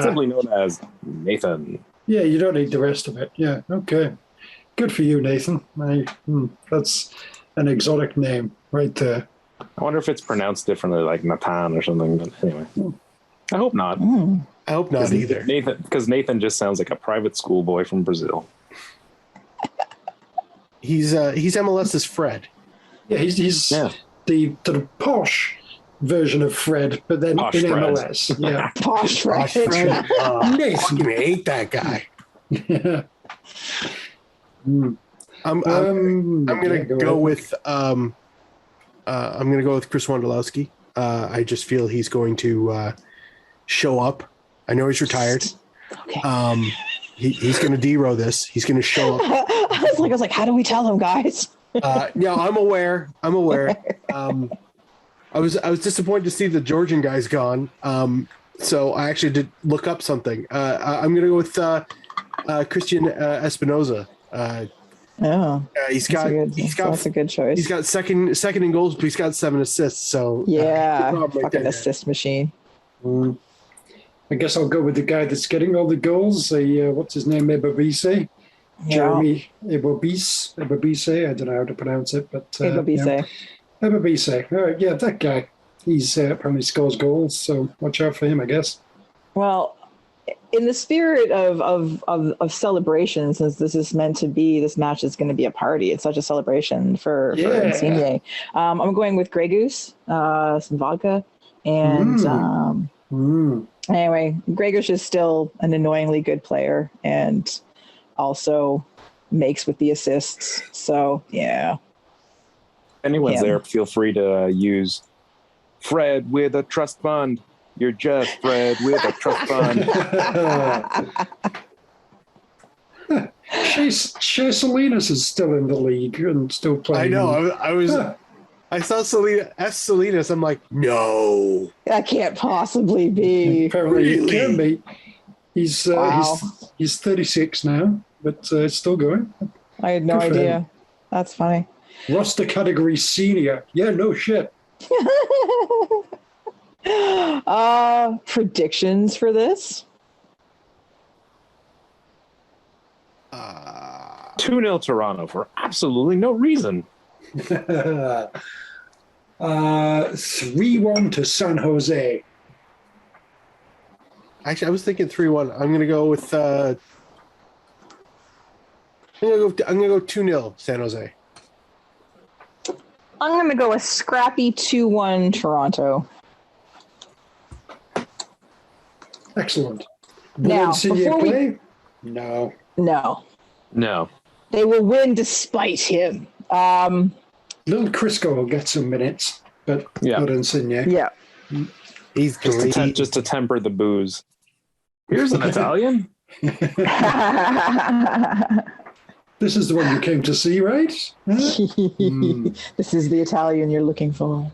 simply known as Nathan. Yeah, you don't need the rest of it. Yeah, okay. Good for you, Nathan. That's an exotic name right there. I wonder if it's pronounced differently, like Nathan or something. But anyway, I hope not. I hope not either. Because Nathan just sounds like a private school boy from Brazil. He's MLS's Fred. Yeah, he's the posh version of Fred, but then Posh in Fred. MLS. Yeah. Posh Fred. Nathan, I hate that guy. Yeah. I'm gonna go with Chris Wondolowski. I just feel he's going to show up. I know he's retired. Okay. He's going to DeRo this. He's going to show up. I was like, how do we tell him, guys? Yeah, I'm aware. I was disappointed to see the Georgian guys gone. So I actually did look up something. I'm going to go with Kristin Espinoza. That's a good choice. He's got second in goals, but he's got 7 assists. So fucking assist machine. I guess I'll go with the guy that's getting all the goals. What's his name? Ebobisse. Jeremy Ebobisse. I don't know how to pronounce it, but Ebobisse. Ebobisse. All right, yeah, that guy. He's apparently scores goals, so watch out for him, I guess. Well, in the spirit of celebration, since this match is going to be a party. It's such a celebration for Insigne. I'm going with Grey Goose, some vodka, and anyway, Grey Goose is still an annoyingly good player and also makes with the assists. So yeah. If anyone's there, feel free to use Fred with a trust fund. You're just Fred with a trust fund. Shea Salinas is still in the league and still playing. I know. I was I saw Selena Salinas. I'm like, no. That can't possibly be. Apparently Really? it can be. He's Wow. he's 36 now, but still going. I had no Good for idea. him. That's funny. Roster category senior. Yeah, no shit. Predictions for this? 2-0 Toronto for absolutely no reason. 3-1 to San Jose. Actually, I was thinking 3-1. I'm gonna go with. I'm gonna go 2-0 San Jose. I'm going to go a scrappy 2-1 Toronto. Excellent. Now, Will Insigne before we- play? No. No. No. They will win despite him. Little Crisco will get some minutes, but Yeah. not Insigne. Yeah. He's Just great. to temper the booze. Here's an Italian. This is the one you came to see, right? Huh? This is the Italian you're looking for.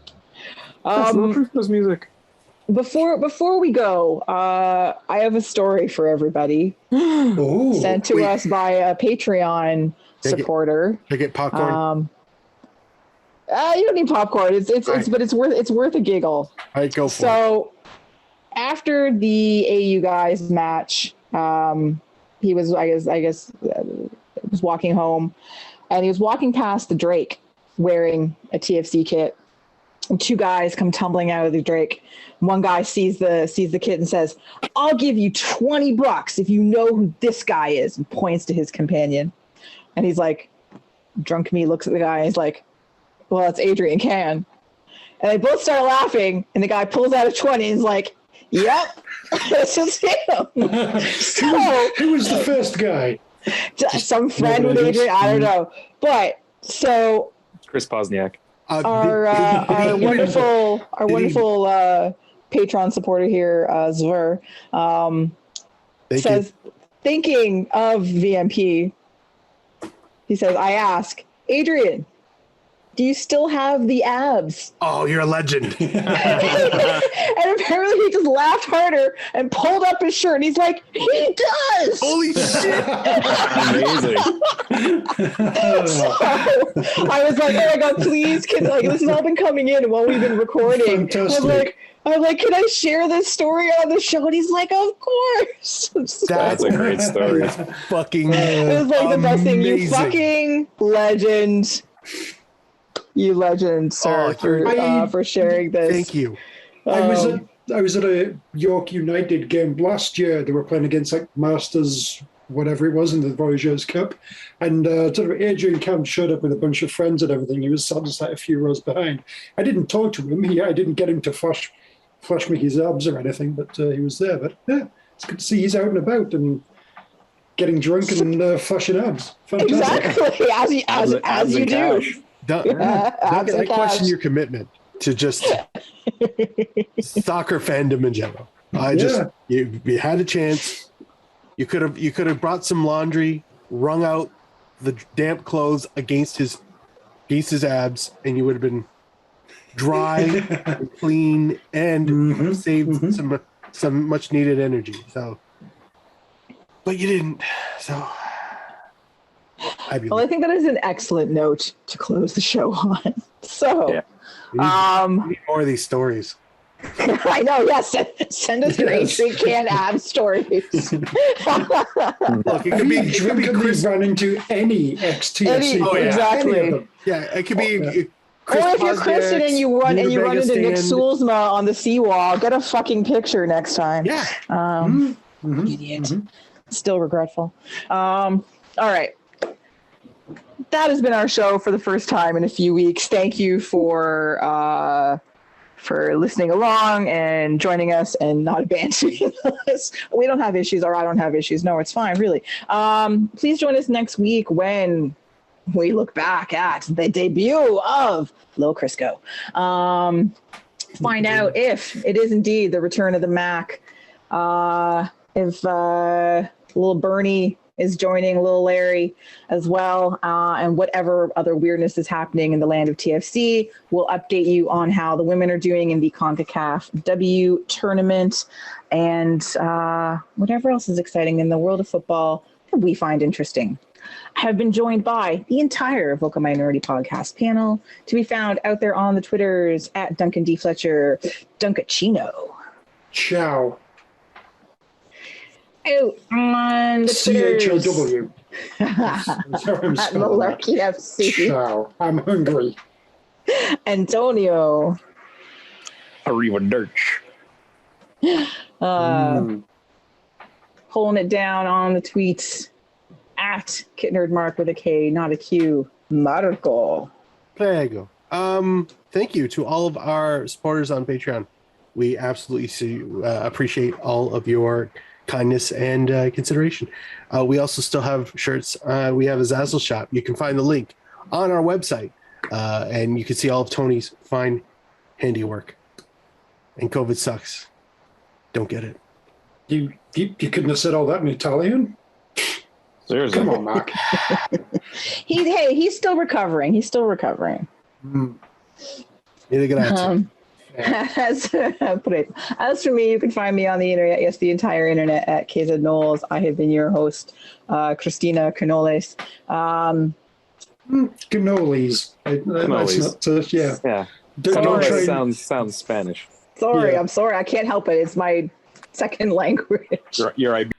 That's Little Crisco's music. Before we go, I have a story for everybody Oh, sent to wait. us by a Patreon Take it. supporter. I get popcorn. You don't need popcorn. It's Right. but it's worth a giggle. All right, go for it. So after the AU guys match, he was I guess was walking home, and he was walking past the Drake wearing a TFC kit, and two guys come tumbling out of the Drake. One guy sees the kit and says, "I'll give you $20 if you know who this guy is," and points to his companion. And he's like, drunk me looks at the guy and he's like, "Well, that's Adrian Can." And they both start laughing, and the guy pulls out a 20 and is like, "Yep, this is him." So who was the first guy? some friend with nobody Adrian, knows. I don't know. But so Chris Posniak. our wonderful Patreon supporter here, Zver, says, thinking of VMP, he says, "I ask, Adrian, do you still have the abs?" Oh, you're a legend. And apparently he just laughed harder and pulled up his shirt, and he's like, "He does!" Holy shit. Amazing. So I was like, "Oh my god, please, can like this has all been coming in while we've been recording." Fantastic. I'm like, "Can I share this story on the show?" And he's like, "Of course." So That's a great story. Fucking it was like the best thing. You amazing. fucking legend. You legend, sir, for sharing this. Thank you. I was at a York United game last year. They were playing against like Masters, whatever it was, in the Voyageurs Cup, and sort of Adrian Camp showed up with a bunch of friends and everything. He was just like a few rows behind. I didn't talk to him. I didn't get him to flash me his abs or anything, but he was there. But yeah, it's good to see he's out and about and getting drunk and flashing abs. Fantastic. Exactly, as you do. Duncan, Abs I and question cash. your commitment to just soccer fandom in general. You had a chance. You could have brought some laundry, wrung out the damp clothes against his abs, and you would have been dry, and clean, and saved some much needed energy. So, but you didn't. So, Well, I think that is an excellent note to close the show on. So, Yeah. we need more of these stories. I know, yes. Send us your Yes. Adrian Can ab stories. Look, it Have could be you drunkenly Chris. run into any ex-TFC Any- player? exactly. Any of them? Yeah, it could be. Or if you're Kristin and you run into Nick Stand. Sulzma on the seawall, get a fucking picture next time. Yeah. Idiot. Still regretful. All right. That has been our show for the first time in a few weeks. Thank you for listening along and joining us and not abandoning us. We don't have issues, or I don't have issues. No, it's fine, really. Please join us next week when we look back at the debut of Lil Crisco. Find out if it is indeed the return of the Mac. If little Bernie is joining Lil Larry as well. And whatever other weirdness is happening in the land of TFC, we'll update you on how the women are doing in the CONCACAF W Tournament and whatever else is exciting in the world of football that we find interesting. I have been joined by the entire Vocal Minority Podcast panel, to be found out there on the Twitters at Duncan D. Fletcher, Dunkachino. Ciao. Out on the Twitters. CHOW. At Malarkey FC. Ciao. I'm hungry. Antonio. Arrivederci. Pulling it down on the tweets at KitNerdMark with a K, not a Q. Marco. Prego. Thank you to all of our supporters on Patreon. We absolutely appreciate all of your kindness and consideration. We also still have shirts. We have a Zazzle shop. You can find the link on our website, and you can see all of Tony's fine handiwork. And COVID sucks. Don't get it. You couldn't have said all that in Italian? Seriously. Come on, Mark. He's still recovering. He's still recovering. Neither can I. As for me, you can find me on the internet, yes, the entire internet, at KZ Knowles. I have been your host, Christina Canoles. Cannolis. Yeah. Cannolis sounds Spanish. Sorry, I'm sorry. I can't help it. It's my second language. You're